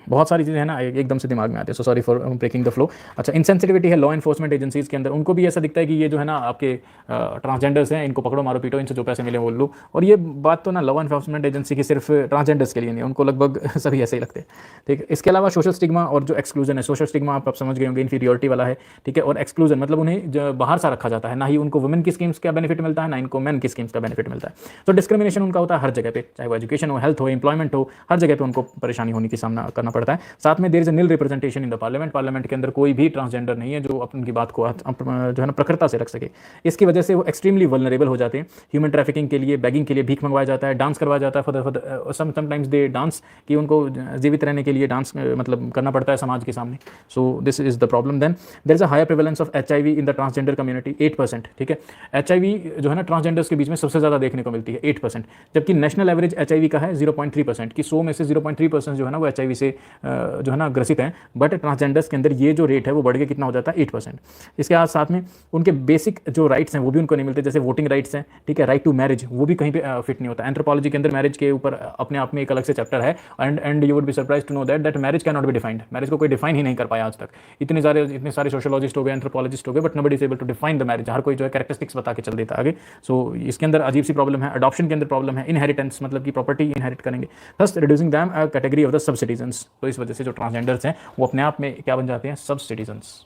बहुत सारी चीज़ें हैं ना एकदम से दिमाग में आती है, so sorry for breaking the flow. अच्छा, इनसेंसिटिविटी है लॉ एनफोर्समेंट एजेंसीज़ के अंदर, उनको भी ऐसा दिखता है कि ये जो है ना आपके ट्रांसजेंडर्स हैं, इनको पकड़ो मारो पीटो, इनसे जो पैसे मिले वो लो। और ये बात तो ना लॉ एनफोर्समेंट एजेंसी की सिर्फ ट्रांसजेंडर्स के लिए नहीं है, उनको लगभग सभी ऐसे ही लगते हैं, ठीक है। इसके अलावा सोशल स्टिग्मा और जो एक्सक्लूजन है, सोशल स्टिग्मा आप समझ गए होंगे, इन्फीरियरिटी वाला है, ठीक है, और एक्सक्लूजन मतलब उन्हें बाहर सा रखा जाता है, ना ही उनको वुमेन की स्कीम्स का बेनिफिट मिलता है, ना इनको मैन की स्कीम्स का बेनिफिट मिलता है। तो डिस्क्रिमिनेशन उनका होता है हर जगह पे, चाहे वो एजुकेशन हो, हेल्थ हो, एम्प्लॉयमेंट हो, हर जगह पे उनको परेशानी होने की सामना करना पड़ता है। साथ में there is a nil representation in the parliament, parliament के अंदर कोई भी ट्रांसजेंडर नहीं है जो उनकी बात को जो है ना प्रखरता से रख सके। इसकी वजह से वो एक्सट्रीमली वल्नरेबल हो जाते हैं। ह्यूमन ट्रैफिकिंग के लिए, बैगिंग के लिए भीख मंगवाया जाता है, डांस करवाया जाता है फॉर समटाइम्स दे डांस, कि उनको जीवित रहने के लिए डांस मतलब करना पड़ता है समाज के सामने। So this is the problem. Then there is a higher prevalence of HIV in the transgender community 8%। ठीक है, HIV जो है ना ट्रांसजेंडर्स के बीच में सबसे ज़्यादा देखने को मिलती है 8%, जबकि नेशनल एवरेज HIV का है 0.3%, कि 100 में से 0.3% जो है ना वो HIV से जो है ना ग्रसित हैं। बट ट्रांसजेंडर्स के अंदर ये जो रेट है वो बढ़ के कितना हो जाता है 8%। इसके साथ में उनके बेसिक जो राइट्स हैं वो भी उनको नहीं मिलते, जैसे वोटिंग राइट्स हैं, ठीक है, राइट टू मैरिज, वो भी कहीं पे फिट नहीं होता। एंथ्रोपोलॉजी के अंदर मैरिज के ऊपर अपने आप में एक अलग से चैप्टर है, and you would be surprise to know that marriage cannot be defined. Marriage को कोई डिफाइन ही नहीं कर पाया आज तक। इतने सारे सोशियोलॉजिस्ट हो गए, एंथ्रोपोलॉजिस्ट हो गए, but nobody is able to define the marriage. हर कोई जो है कैरेक्टरिस्टिक्स बता के चल देता आगे। सो इसके अंदर अजीब सी प्रॉब्लम है। अडॉप्शन के अंदर प्रॉब्लम है। इनहेरिटेंस, मतलब कि प्रॉपर्टी इनहेरिट करेंगे, thus reducing them a category of the sub citizens. तो इस वजह से जो ट्रांसजेंडर्स हैं वो अपने आप में क्या बन जाते हैं, सब citizens.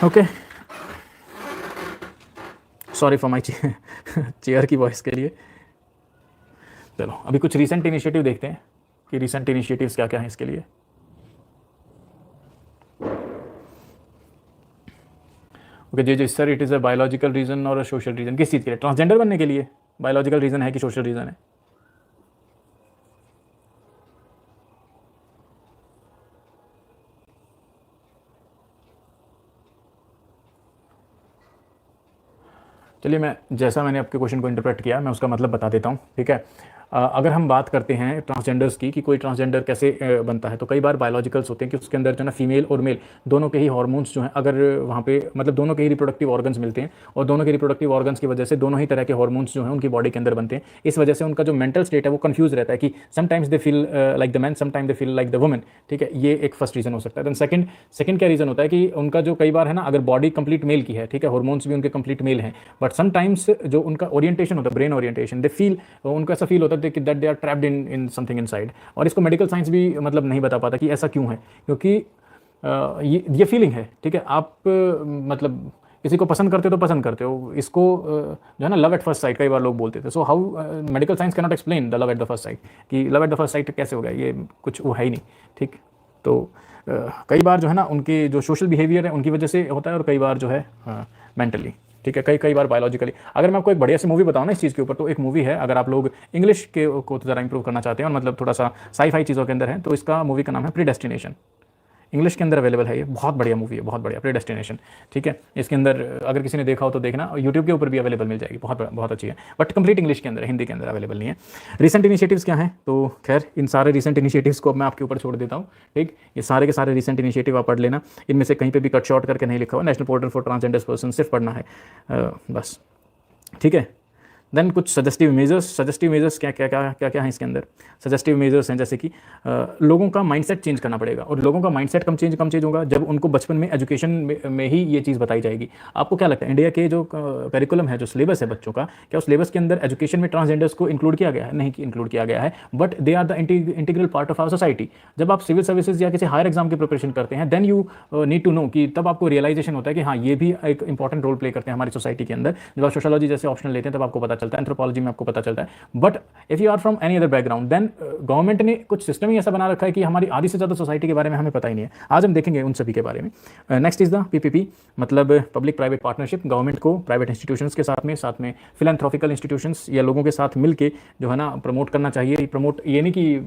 Okay, sorry for my chair की वॉइस के लिए। चलो अभी कुछ रीसेंट इनिशिएटिव देखते हैं कि रीसेंट इनिशिएटिव्स क्या क्या हैं इसके लिए। Okay ji sir, it is a biological reason और अ सोशल रीज़न। किस चीज़ के लिए? ट्रांसजेंडर बनने के लिए बायोलॉजिकल रीज़न है कि सोशल रीज़न है? चलिए, मैं जैसा मैंने आपके क्वेश्चन को इंटरप्रेट किया मैं उसका मतलब बता देता हूँ, ठीक है। अगर हम बात करते हैं ट्रांसजेंडर्स की कि कोई ट्रांसजेंडर कैसे बनता है, तो कई बार बायोलॉजिकल्स होते हैं कि उसके अंदर जो ना फीमेल और मेल दोनों के ही हार्मोन्स जो हैं, अगर वहाँ पे मतलब दोनों के ही रिप्रोडक्टिव ऑर्गन्स मिलते हैं, और दोनों के रिप्रोडक्टिव ऑर्गन्स की वजह से दोनों ही तरह के हार्मोन्स जो हैं उनकी बॉडी के अंदर बनते हैं। इस वजह से उनका जो मेंटल स्टेट है वो कंफ्यूज रहता है कि sometimes they feel like the man, sometimes they feel like the woman, ठीक है। ये एक फर्स्ट रीज़न हो सकता है। देन सेकंड क्या रीज़न होता है कि उनका जो कई बार है ना, अगर बॉडी कंप्लीट मेल की है, ठीक है, हार्मोन्स भी उनके कंप्लीट मेल हैं, बट समटाइम्स जो उनका ओरिएंटेशन होता है, ब्रेन ओरिएंटेशन, दे फील, उनको ऐसा फील होता है कि that they are trapped in something inside. और इसको मेडिकल साइंस भी मतलब नहीं बता पाता कि ऐसा क्यों है, क्योंकि ये फीलिंग है, ठीक है। आप मतलब किसी को पसंद करते हो तो पसंद करते हो, इसको जो है ना लव एट फर्स्ट साइट कई बार लोग बोलते थे। So how medical science can not explain the love at the first sight, कि love at the first sight कैसे हो गया, ये कुछ वो है ही नहीं, ठीक। तो कई बार जो है ना उनके जो सोशल बिहेवियर है उनकी वजह से होता है, और कई बार जो है मेंटली, ठीक है, कई बार बायोलॉजिकली। अगर मैं आपको एक बढ़िया सी मूवी बताऊँ ना इस चीज़ के ऊपर, तो एक मूवी है, अगर आप लोग इंग्लिश के को ज़रा इंप्रूव करना चाहते हैं और मतलब थोड़ा सा साई-फाई चीज़ों के अंदर है, तो इसका मूवी का नाम है प्रीडेस्टिनेशन। इंग्लिश के अंदर अवेलेबल है, ये बहुत बढ़िया मूवी है, बहुत बढ़िया, प्रीडेस्टिनेशन, ठीक है। इसके अंदर अगर किसी ने देखा हो तो देखना, और यूट्यूब के ऊपर भी अवेलेबल मिल जाएगी, बहुत अच्छी है, बट कंप्लीट इंग्लिश के अंदर, हिंदी के अंदर अवेलेबल नहीं है। रिसेंट इनिशिएटिव्स क्या हैं, तो खैर इन सारे रिसेंट इनिशिएटिव्स को मैं आपके ऊपर छोड़ देता हूँ, ठीक। ये सारे के सारे रिसेंट इनिशिएटिव आप पढ़ लेना, इनमें से कहीं पर भी कट शॉर्ट करके नहीं लिखा हुआ, national portal for transgender person सिर्फ पढ़ना है बस, ठीक है। देन कुछ सजेस्टिव मेजर्स क्या क्या हैं इसके अंदर। सजेस्टिव मेजर्स हैं जैसे कि लोगों का माइंडसेट चेंज करना पड़ेगा, और लोगों का माइंडसेट कम चेंज होगा जब उनको बचपन में एजुकेशन में ही ये चीज़ बताई जाएगी। आपको क्या लगता है, इंडिया के जो करिकुलम है, जो सिलेबस है बच्चों का, क्या उस सिलेबस के अंदर एजुकेशन में ट्रांसजेंडर्स को इंक्लूड किया गया है? नहीं इंक्लूड किया गया है, but they are the integral part of our society. जब आप सिविल सर्विसेज या किसी हायर एग्जाम की प्रिपरेशन करते हैं, then you need to know, कि तब आपको रियलाइजेशन होता है कि हाँ ये भी एक इंपॉर्टेंट रोल प्ले करते हैं हमारी सोसाइटी के अंदर। जब आप सोशियोलॉजी जैसे ऑप्शन लेते हैं तब आपको पता चलता है, एंथ्रोपोलॉजी में आपको पता चलता है। But if you are from any other background, then government ने कुछ सिस्टम ही ऐसा बना रखा है कि हमारी आधी से ज़्यादा सोसाइटी के बारे में हमें पता ही नहीं है। आज हम देखेंगे उन सभी के बारे में। नेक्स्ट इज द PPP, मतलब पब्लिक प्राइवेट पार्टनरशिप। गवर्नमेंट को प्राइवेट इंस्टीट्यूशंस के साथ में फिलैंथ्रोपिकल इंस्टीट्यूशंस या लोगों के साथ मिलके जो है ना प्रमोट करना चाहिए। प्रमोट ये नहीं कि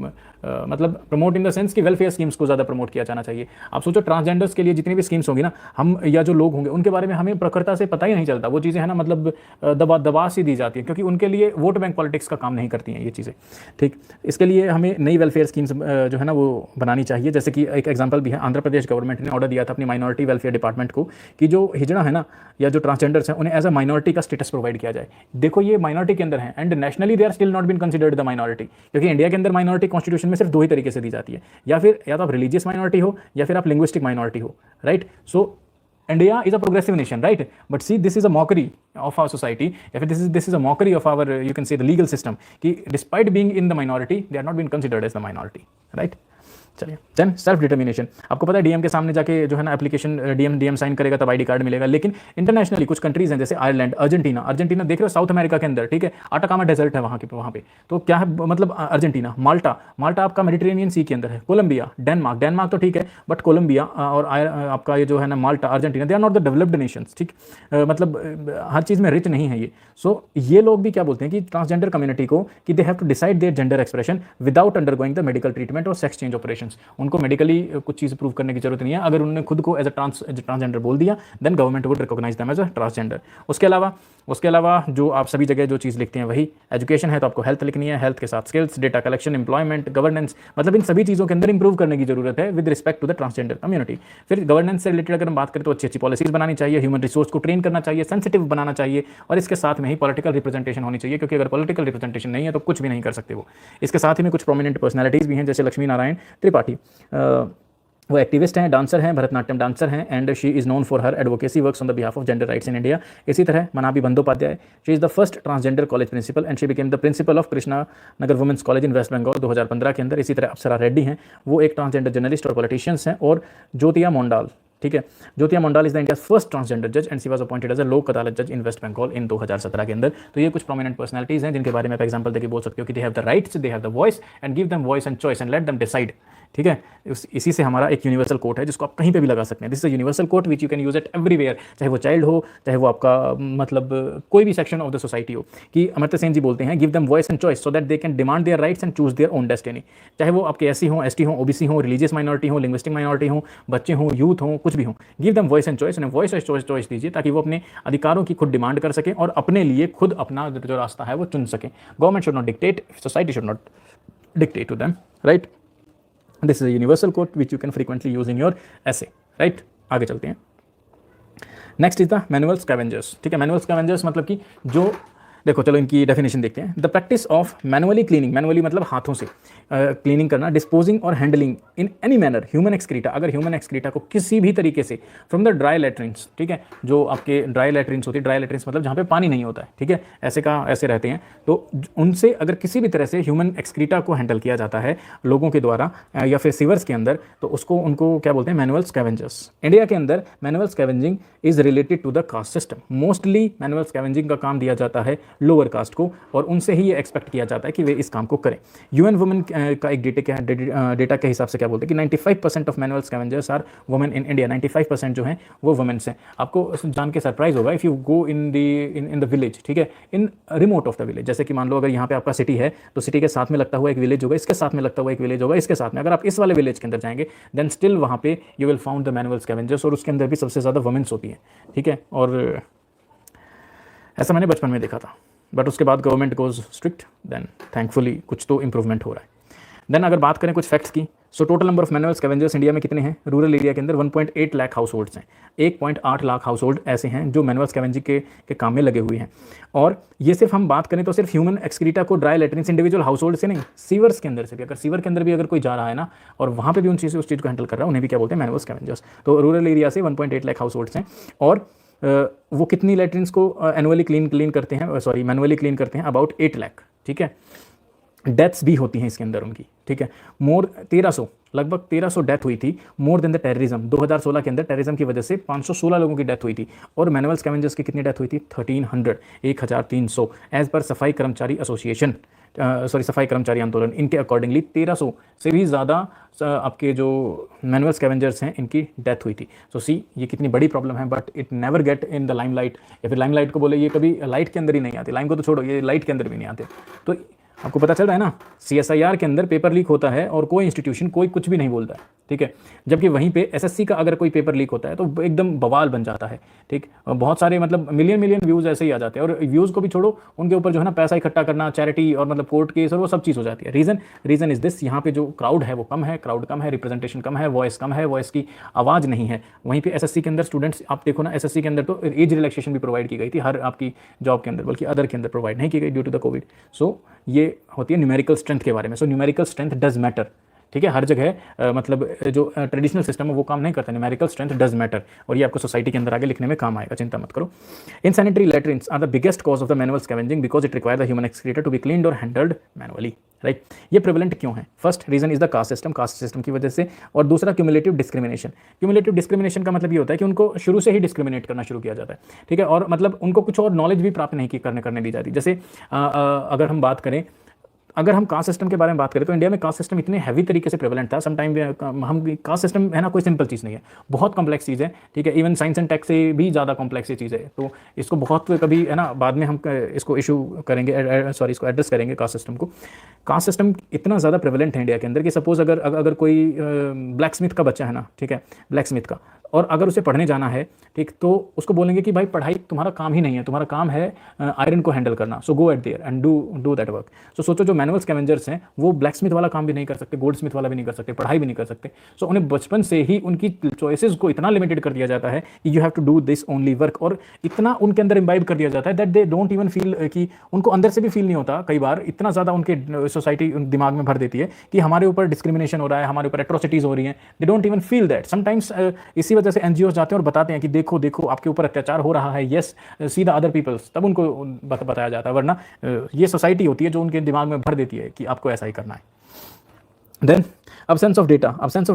मतलब प्रमोट इन द सेंस कि वेलफेयर स्कीम्स को ज़्यादा प्रमोट किया जाना चाहिए। आप सोचो ट्रांसजेंडर्स के लिए जितनी भी स्कीम्स होंगी ना, हम या जो लोग होंगे उनके बारे में हमें प्रखरता से पता ही नहीं चलता। वो चीज़ें है ना मतलब दबा सी दी जाती है, क्योंकि उनके लिए वोट बैंक पॉलिटिक्स का काम नहीं करती हैं ये चीज़ें, ठीक। इसके लिए हमें नई वेलफेयर स्कीम्स जो है ना वो बनानी चाहिए। जैसे कि एक एग्जांपल भी है, आंध्र प्रदेश गवर्नमेंट ने ऑर्डर दिया था अपनी माइनॉरिटी वेलफेयर डिपार्टमेंट को कि जो हिजड़ा है ना या जो ट्रांसजेंडर्स हैं उन्हें एज अ माइनॉरिटी का स्टेटस प्रोवाइड किया जाए। देखो ये माइनॉरिटी के अंदर है, and nationally they are still not been considered the minority, क्योंकि इंडिया के अंदर माइनॉरिटी कॉन्स्टिट्यूशन में सिर्फ दो ही तरीके से दी जाती है, या तो आप रिलीजियस माइनॉरिटी हो या फिर आप लिंग्विस्टिक माइनॉरिटी हो, right. So India is a progressive nation, right? But see, this is a mockery of our society. If this is a mockery of our, you can say, the legal system. कि despite being in the minority, they are not being considered as the minority, right? चलिए, then self determination. आपको पता है DM के सामने जाके जो है ना एप्लीकेशन डीएम साइन करेगा तब आईडी कार्ड मिलेगा, लेकिन इंटरनेशनली कुछ कंट्रीज हैं जैसे आयरलैंड, अर्जेंटीना देख रहे हो साउथ अमेरिका के अंदर, ठीक है, आटाकामा डेजर्ट है वहाँ पे, तो क्या है मतलब अर्जेंटीना, माल्टा आपका मेडिटेरेनियन सी के अंदर है, कोलंबिया, डेनमार्क तो ठीक है, बट कोलंबिया और आपका ये जो है ना Malta, Argentina, they are not the developed nations, ठीक, मतलब हर चीज़ में रिच नहीं है ये। सो ये लोग भी क्या बोलते हैं कि ट्रांसजेंडर कम्युनिटी को कि they have to decide their gender expression without undergoing the medical treatment और सेक्स चेंज ऑपरेशंस। उनको मेडिकली कुछ चीज़ प्रूव करने की जरूरत नहीं है, अगर उन्होंने खुद को एज अ ट्रांसजेंडर बोल दिया then government would recognise them as a transgender. उसके अलावा जो आप सभी जगह जो चीज़ लिखते हैं वही एजुकेशन है, तो आपको हेल्थ लिखनी है, हेल्थ के साथ skills, data collection, employment, governance, मतलब इन सभी चीज़ों के अंदर इंप्रूव करने की जरूरत है with respect to the transgender community. फिर गवर्नेंस से रिलेटेड अगर हम बात करें तो अच्छी पॉलिसीज बनानी चाहिए, ह्यूमन रिसोर्स को ट्रेन करना चाहिए, सेंसिटिव बनाना चाहिए, और इसके साथ में ही पॉलिटिकल रिप्रेजेंटेशन होनी चाहिए, क्योंकि अगर पॉलिटिकल रिप्रेजेंटेशन नहीं है तो कुछ भी नहीं कर सकते वो। इसके साथ ही में कुछ प्रोमिनेंट पर्सनैलिटीज़ भी हैं जैसे लक्ष्मी नारायण त्रिपाठी, वो एक्टिविस्ट हैं, डांसर हैं, भरतनाट्यम डांसर हैं, and she is known for her advocacy works on the behalf of gender rights in India. इसी तरह Manabi Bandopadhyay, she is the first transgender college principal and she became the principal of Krishna Nagar women's college in West Bengal 2015 के अंदर। इसी तरह अप्सरा रेड्डी हैं, वो एक transgender journalist और पॉलिटिशियंस हैं, और ज्योतिया मोंडाल, ठीक है, ज्योतिया मोंडाल is the India first transgender जज and she was appointed as a लोक अदालत जज इन वेस्ट बंगाल इन 2017 के अंदर। तो ये कुछ प्रोमिनेंट पर्सनैलिटीज़ हैं जिनके बारे में आप एग्जांपल देके बोल सकते हो कि they have the rights, they have the voice and give them voice and choice and let them decide, ठीक है। इसी से हमारा एक यूनिवर्सल कोट है जिसको आप कहीं पे भी लगा सकते हैं। This is a universal quote which you can use it everywhere, चाहे वो चाइल्ड हो, चाहे वो आपका मतलब कोई भी सेक्शन ऑफ द सोसाइटी हो, कि अमर्त्य सेन जी बोलते हैं give them voice and choice so that they can demand their rights and choose their own destiny. चाहे वो आपके एससी हो, एसटी हो, ओबीसी हो, रिलीजियस माइनॉरिटी हो, लिंग्विस्टिक माइनॉरिटी हो, बच्चे हों, यूथ हो, कुछ भी हो, give them voice and choice, उन्हें वॉइस और चॉइस दीजिए ताकि वो अपने अधिकारों की खुद डिमांड कर सकें और अपने लिए खुद अपना जो रास्ता है वो चुन सकें। Government should not dictate, society should not dictate to them, right. This is a universal quote which you can frequently use in your essay, right. आगे चलते हैं। Next is the manual scavengers, ठीक है। मैनुअल स्कैवेंजर्स मतलब कि जो देखो, चलो इनकी डेफिनेशन देखते हैं। The practice of manually cleaning, manually मतलब हाथों से क्लीनिंग करना, डिस्पोजिंग और handling in any manner human excreta, अगर ह्यूमन एक्सक्रीटा को किसी भी तरीके से फ्रॉम द ड्राई लेट्रिन्स, ठीक है, जो आपके ड्राई लेट्रिन्स होती है, ड्राई लेट्रिन्स मतलब जहाँ पे पानी नहीं होता है, ठीक है, ऐसे रहते हैं, तो उनसे अगर किसी भी तरह से ह्यूमन एक्सक्रीटा को हैंडल किया जाता है लोगों के द्वारा या फिर सीवर्स के अंदर, तो उनको क्या बोलते हैं, मैनुअल स्कैवेंजर्स। इंडिया के अंदर manual scavenging is related to the caste system. Mostly manual scavenging का काम दिया जाता है लोअर कास्ट को, और उनसे ही ये एक्सपेक्ट किया जाता है कि वे इस काम को करें। यूएन वुमेन का एक डेटा के हिसाब से क्या बोलते हैं कि 95% of manual scavengers are women in India. 95% जो हैं वो वुमेन्स हैं। आपको जान के सरप्राइज होगा if you go in the village, ठीक है, इन रिमोट ऑफ द विलेज, जैसे कि मान लो अगर यहाँ पे आपका सिटी है तो सिटी के साथ में लगता हुआ एक विलेज होगा, इसके साथ में लगता हुआ एक विलेज होगा, इसके साथ में, अगर आप इस वाले विलेज के अंदर जाएंगे देन स्टिल वहाँ पे you will found the manual scavengers, और उसके अंदर भी सबसे ज़्यादा वुमेन्स होती हैं, ठीक है। और ऐसा मैंने बचपन में देखा था, बट उसके बाद government goes strict, then thankfully कुछ तो इंप्रूवमेंट हो रहा है। देन अगर बात करें कुछ फैक्ट्स की, so total number of manual scavengers India में कितने हैं? रूरल एरिया के अंदर 1.8 लाख हाउस होल्ड्स हैं। 1.8 लाख हाउस होल्ड ऐसे हैं जो मैनुअल स्कैवेंजिंग के काम में लगे हुए हैं। और ये सिर्फ हम बात करें तो सिर्फ ह्यूमन एक्सक्रीटा को ड्राई लेटरिन्स इंडिविजुअल हाउस होल्ड से नहीं, सीवर्स के अंदर से भी, अगर सीवर के अंदर भी अगर कोई जा रहा है ना और वहाँ पे भी उस चीज़ को हैंडल कर रहा है, उन्हें भी क्या बोलते हैं, मैनुअल स्कैवेंजर्स। तो रूरल एरिया से 1.8 लाख हाउस होल्ड्स हैं। और वो कितनी लेटरिन्स को एनुअली क्लीन करते हैं, सॉरी मैनुअली क्लीन करते हैं? अबाउट 8 लाख, ठीक है। डेथ्स भी होती हैं इसके अंदर उनकी, ठीक है। लगभग 1300 डेथ हुई थी, मोर देन द टेररिज्म। 2016 के अंदर टेररिज्म की वजह से 516 लोगों की डेथ हुई थी। और मैनुअल स्कैवेंजर्स की कितनी डेथ हुई थी? 1300 एज पर सफाई कर्मचारी एसोसिएशन, सफाई कर्मचारी आंदोलन, इनके अकॉर्डिंगली 1300 से भी ज़्यादा आपके जो मैनुअल स्कैवेंजर्स हैं इनकी डेथ हुई थी। सो सी, ये कितनी बड़ी प्रॉब्लम है, but it never get in the limelight, या फिर लाइमलाइट को बोले, ये कभी लाइट के अंदर ही नहीं आते। लाइम को तो छोड़ो, ये लाइट के अंदर भी नहीं आते। तो आपको पता चल रहा है ना, CSIR के अंदर पेपर लीक होता है और कोई इंस्टीट्यूशन कोई कुछ भी नहीं बोलता है, ठीक है। जबकि वहीं पे SSC का अगर कोई पेपर लीक होता है तो एकदम बवाल बन जाता है, ठीक। बहुत सारे मतलब मिलियन व्यूज़ ऐसे ही आ जाते हैं। और व्यूज़ को भी छोड़ो, उनके ऊपर जो है ना पैसा इकट्ठा करना, चैरिटी और मतलब कोर्ट केस और वो सब चीज़ हो जाती है। रीज़न इज़ दिस, यहाँ पे जो क्राउड है वो कम है, रिप्रेजेंटेशन कम है, वॉइस कम है, वॉइस की आवाज़ नहीं है। वहीं पे SSC के अंदर स्टूडेंट्स, आप देखो ना, SSC के अंदर तो एज रिलैक्सेशन भी प्रोवाइड की गई थी हर आपकी जॉब के अंदर, बल्कि अदर के अंदर प्रोवाइड नहीं की गई ड्यू टू द कोविड। सो ये होती है न्यूमेरिकल स्ट्रेंथ के बारे में। So numerical strength does matter, ठीक है, हर जगह मतलब जो ट्रेडिशनल सिस्टम है वो काम नहीं करता, न्यूमेरिकल स्ट्रेंथ डज मैटर, और ये आपको सोसाइटी के अंदर आगे लिखने में काम आएगा, चिंता मत करो। Insanitary latrines are the biggest cause of the manual scavenging because it require the human excreta to be cleaned और हैंडल्ड मैनुअली, राइट। ये प्रेवलेंट क्यों है? First reason is the caste system की वजह से, और दूसरा क्यूमुलेटिव डिस्क्रिमिनेशन। क्यूमुलेटिव डिस्क्रिमिनेशन का मतलब ये होता है कि उनको शुरू से ही डिस्क्रिमिनेट करना शुरू किया जाता है, ठीक है, और मतलब उनको कुछ और नॉलेज भी प्राप्त नहीं करने दी जाती। जैसे अगर हम बात करें, अगर हम कास्ट सिस्टम के बारे में बात करें तो इंडिया में कास्ट सिस्टम इतने हैवी तरीके से प्रेवलेंट था। सम टाइम हम कास्ट सिस्टम है ना, कोई सिंपल चीज़ नहीं है, बहुत कॉम्प्लेक्स चीज़ है, ठीक है, इवन साइंस एंड टेक से भी ज़्यादा कॉम्प्लेक्स ये चीज़ है। तो इसको बहुत कभी है ना, बाद में हम इसको इशू करेंगे, सॉरी इसको एड्रेस करेंगे कास्ट सिस्टम को। कास्ट सिस्टम इतना ज़्यादा प्रेवलेंट है इंडिया के अंदर कि सपोज अगर कोई ब्लैक स्मिथ का बच्चा है ना, ठीक है, ब्लैक स्मिथ का, और अगर उसे पढ़ने जाना है, ठीक, तो उसको बोलेंगे कि भाई पढ़ाई तुम्हारा काम ही नहीं है, तुम्हारा काम है आयरन को हैंडल करना, so go at there and do that work. So सोचो जो मैनुअल स्कैवेंजर्स हैं वो ब्लैक स्मिथ वाला काम भी नहीं कर सकते, गोल्ड स्मिथ वाला भी नहीं कर सकते, पढ़ाई भी नहीं कर सकते। सो उन्हें बचपन से ही उनकी चॉइसेस को इतना लिमिटेड कर दिया जाता है कि you have to do this only work, और इतना उनके अंदर इम्बाइब कर दिया जाता है that they don't even feel, कि उनको अंदर से भी फील नहीं होता, कई बार इतना ज़्यादा उनके सोसाइटी दिमाग में भर देती है कि हमारे ऊपर डिस्क्रिमिनेशन हो रहा है, हमारे ऊपर एट्रोसिटीज़ हो रही हैं, दे don't even feel that. Sometimes इसी वजह से एनजीओ जाते हैं और बताते हैं कि देखो देखो आपके ऊपर अत्याचार हो रहा है, yes see the other peoples, तब उनको बताया जाता है, वरना ये सोसाइटी होती है जो उनके दिमाग में भर देती है कि आपको ऐसा ही करना है। देन अब्सेंस ऑफ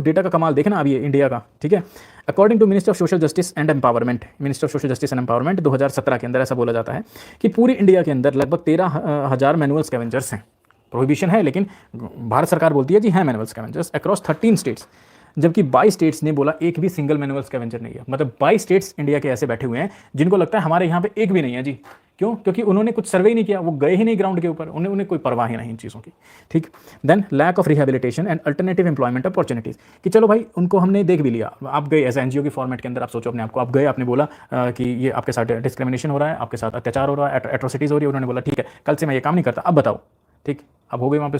डेटा का कमाल देखना अब ये इंडिया का, ठीक है। According to minister of social justice and empowerment, minister of social justice and empowerment 2017 के अंदर ऐसा बोला जाता है कि पूरी इंडिया के अंदर लगभग 13,000 मैनुअल स्कैवेंजर्स हैं। प्रोहिबिशन है, लेकिन भारत सरकार बोलती है जी हैं मैनुअल स्कैवेंजर्स अक्रॉस 13 स्टेट्स, जबकि 22 स्टेट्स ने बोला एक भी सिंगल मैनुअल स्कैवेंजर नहीं है। मतलब 22 स्टेट्स इंडिया के ऐसे बैठे हुए हैं जिनको लगता है हमारे यहाँ पे एक भी नहीं है जी। क्यों? क्योंकि उन्होंने कुछ सर्वे ही नहीं किया, वो गए ही नहीं ग्राउंड के ऊपर, उन्हें कोई परवाह ही नहीं इन चीज़ों की, ठीक। Then lack of rehabilitation and alternative employment opportunities, कि चलो भाई उनको हमने देख भी लिया, आप गए एज एनजीओ की फॉर्मेट के अंदर, आप सोचो अपने आपको, आप गए, आपने बोला कि ये आपके साथ डिस्क्रिमिनेशन हो रहा है, आपके साथ अत्याचार हो रहा है, एट्रोसिटीज़ हो रही है, उन्होंने बोला ठीक है कल से मैं ये काम नहीं करता, अब बताओ, ठीक, अब हो गई वहाँ पे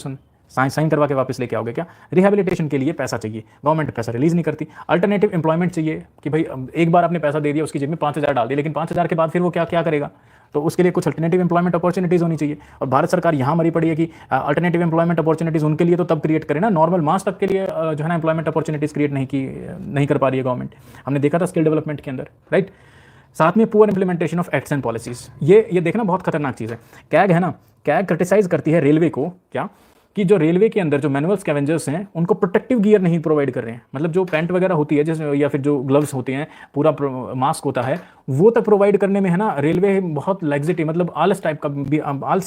साइन करवा के वापस लेके आओगे क्या? रिहेबिलिटेशन के लिए पैसा चाहिए, गवर्नमेंट पैसा रिलीज नहीं करती। अल्टरनेटिव एम्प्लॉयमेंट चाहिए कि भाई एक बार आपने पैसा दे दिया, उसकी जेब में 5,000 डाल दिया, लेकिन 5,000 के बाद फिर वो क्या करेगा? तो उसके लिए कुछ अल्टरनेटिव एम्प्लॉयमेंट अपॉर्चुनिटीज़ होनी चाहिए। और भारत सरकार यहाँ मरी पड़ी है कि अल्टरनेटिव एम्प्लॉयमेंट अपॉर्चुनिटीज़ उनके लिए तो तब क्रिएट करे ना, नॉर्मल मास तक के लिए जो है ना एम्प्लॉयमेंट अपॉर्चुनिटीज़ क्रिएट नहीं कर पा रही है गवर्नमेंट। हमने देखा था स्किल डेवलपमेंट के अंदर, राइट। साथ में poor implementation of acts and policies, ये देखना बहुत खतरनाक चीज़ है। कैग है ना, कैग क्रिटिसाइज करती है रेलवे को, क्या कि जो रेलवे के अंदर जो मैनुअल स्कैवेंजर्स हैं उनको प्रोटेक्टिव गियर नहीं प्रोवाइड कर रहे हैं। मतलब जो पैंट वगैरह होती है जैसे, या फिर जो ग्लव्स होते हैं, पूरा मास्क होता है, वो तक प्रोवाइड करने में है ना रेलवे बहुत लैग्जिटी, मतलब आलसी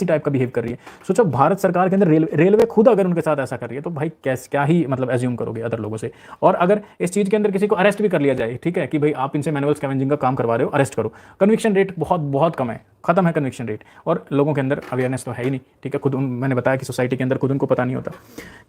टाइप का बिहेव कर रही है। सोचो भारत सरकार के अंदर रेलवे खुद अगर उनके साथ ऐसा कर रही है तो भाई क्या ही मतलब एज्यूम करोगे अदर लोगों से। और अगर इस चीज़ के अंदर किसी को अरेस्ट भी कर लिया जाए, ठीक है, कि भाई आप इनसे मैनुअल स्कैवेंजिंग का काम करवा रहे हो, अरेस्ट करो, कन्विक्शन रेट बहुत कम है, खत्म है कन्विक्शन रेट, और लोगों के अंदर अवेयरनेस तो है ही नहीं, ठीक है। खुद मैंने बताया कि सोसाइटी के अंदर खुद उनको पता नहीं होता।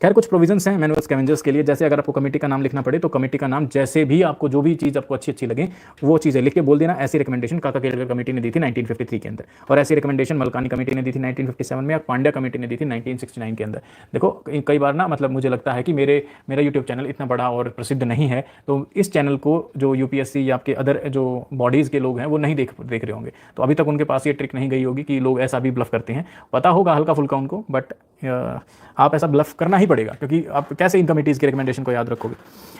खैर कुछ प्रोविजंस हैं मैनुअल स्कैवेंजर्स के लिए, जैसे अगर आपको कमेटी का नाम लिखना पड़े तो कमेटी का नाम जैसे भी आपको जो भी चीज़ आपको अच्छी लगे वो चीज़ें लिख के बोल देना। ऐसी रिकमेंडेशन काका केलकर कमेटी ने दी थी 1953 के अंदर, और ऐसी रिकमेंडेशन मलकानी कमेटी ने दी थी 1957 में, और पांड्या कमेटी ने दी थी 1969 के अंदर। देखो कई बार ना मतलब मुझे लगता है कि मेरा यूट्यूब चैनल इतना बड़ा और प्रसिद्ध नहीं है, तो इस चैनल को जो यूपीएससी या आपके अदर जो बॉडीज़ के लोग हैं वो नहीं देख रहे होंगे, तो अभी तक उनके पास ये ट्रिक नहीं गई होगी कि लोग ऐसा भी ब्लफ करते हैं। पता होगा हल्का फुल्का उनको, बट आप ऐसा ब्लफ करना ही पड़ेगा, क्योंकि आप कैसे इन कमिटीज़ के रिकमेंडेशन को याद रखोगे।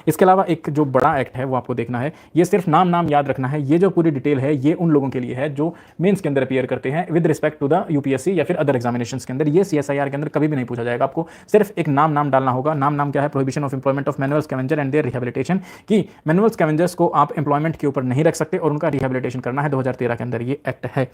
इसके अलावा एक जो बड़ा एक्ट है वो आपको देखना है, ये सिर्फ नाम याद रखना है। ये जो पूरी डिटेल है ये उन लोगों के लिए है जो मेंस के अंदर अपीयर करते हैं with respect to the UPSC या फिर अदर एग्जामिनेशंस के अंदर। ये सीएसआईआर के अंदर कभी भी नहीं पूछा जाएगा, आपको सिर्फ एक नाम डालना होगा। नाम क्या है? Prohibition of employment of manual scavenger and their rehabilitation, कि मैनुअल स्कैवेंजर्स को आप एम्प्लॉयमेंट के ऊपर नहीं रख सकते और उनका रिहेबिलिटेशन करना है। 2013 के अंदर ये एक्ट है।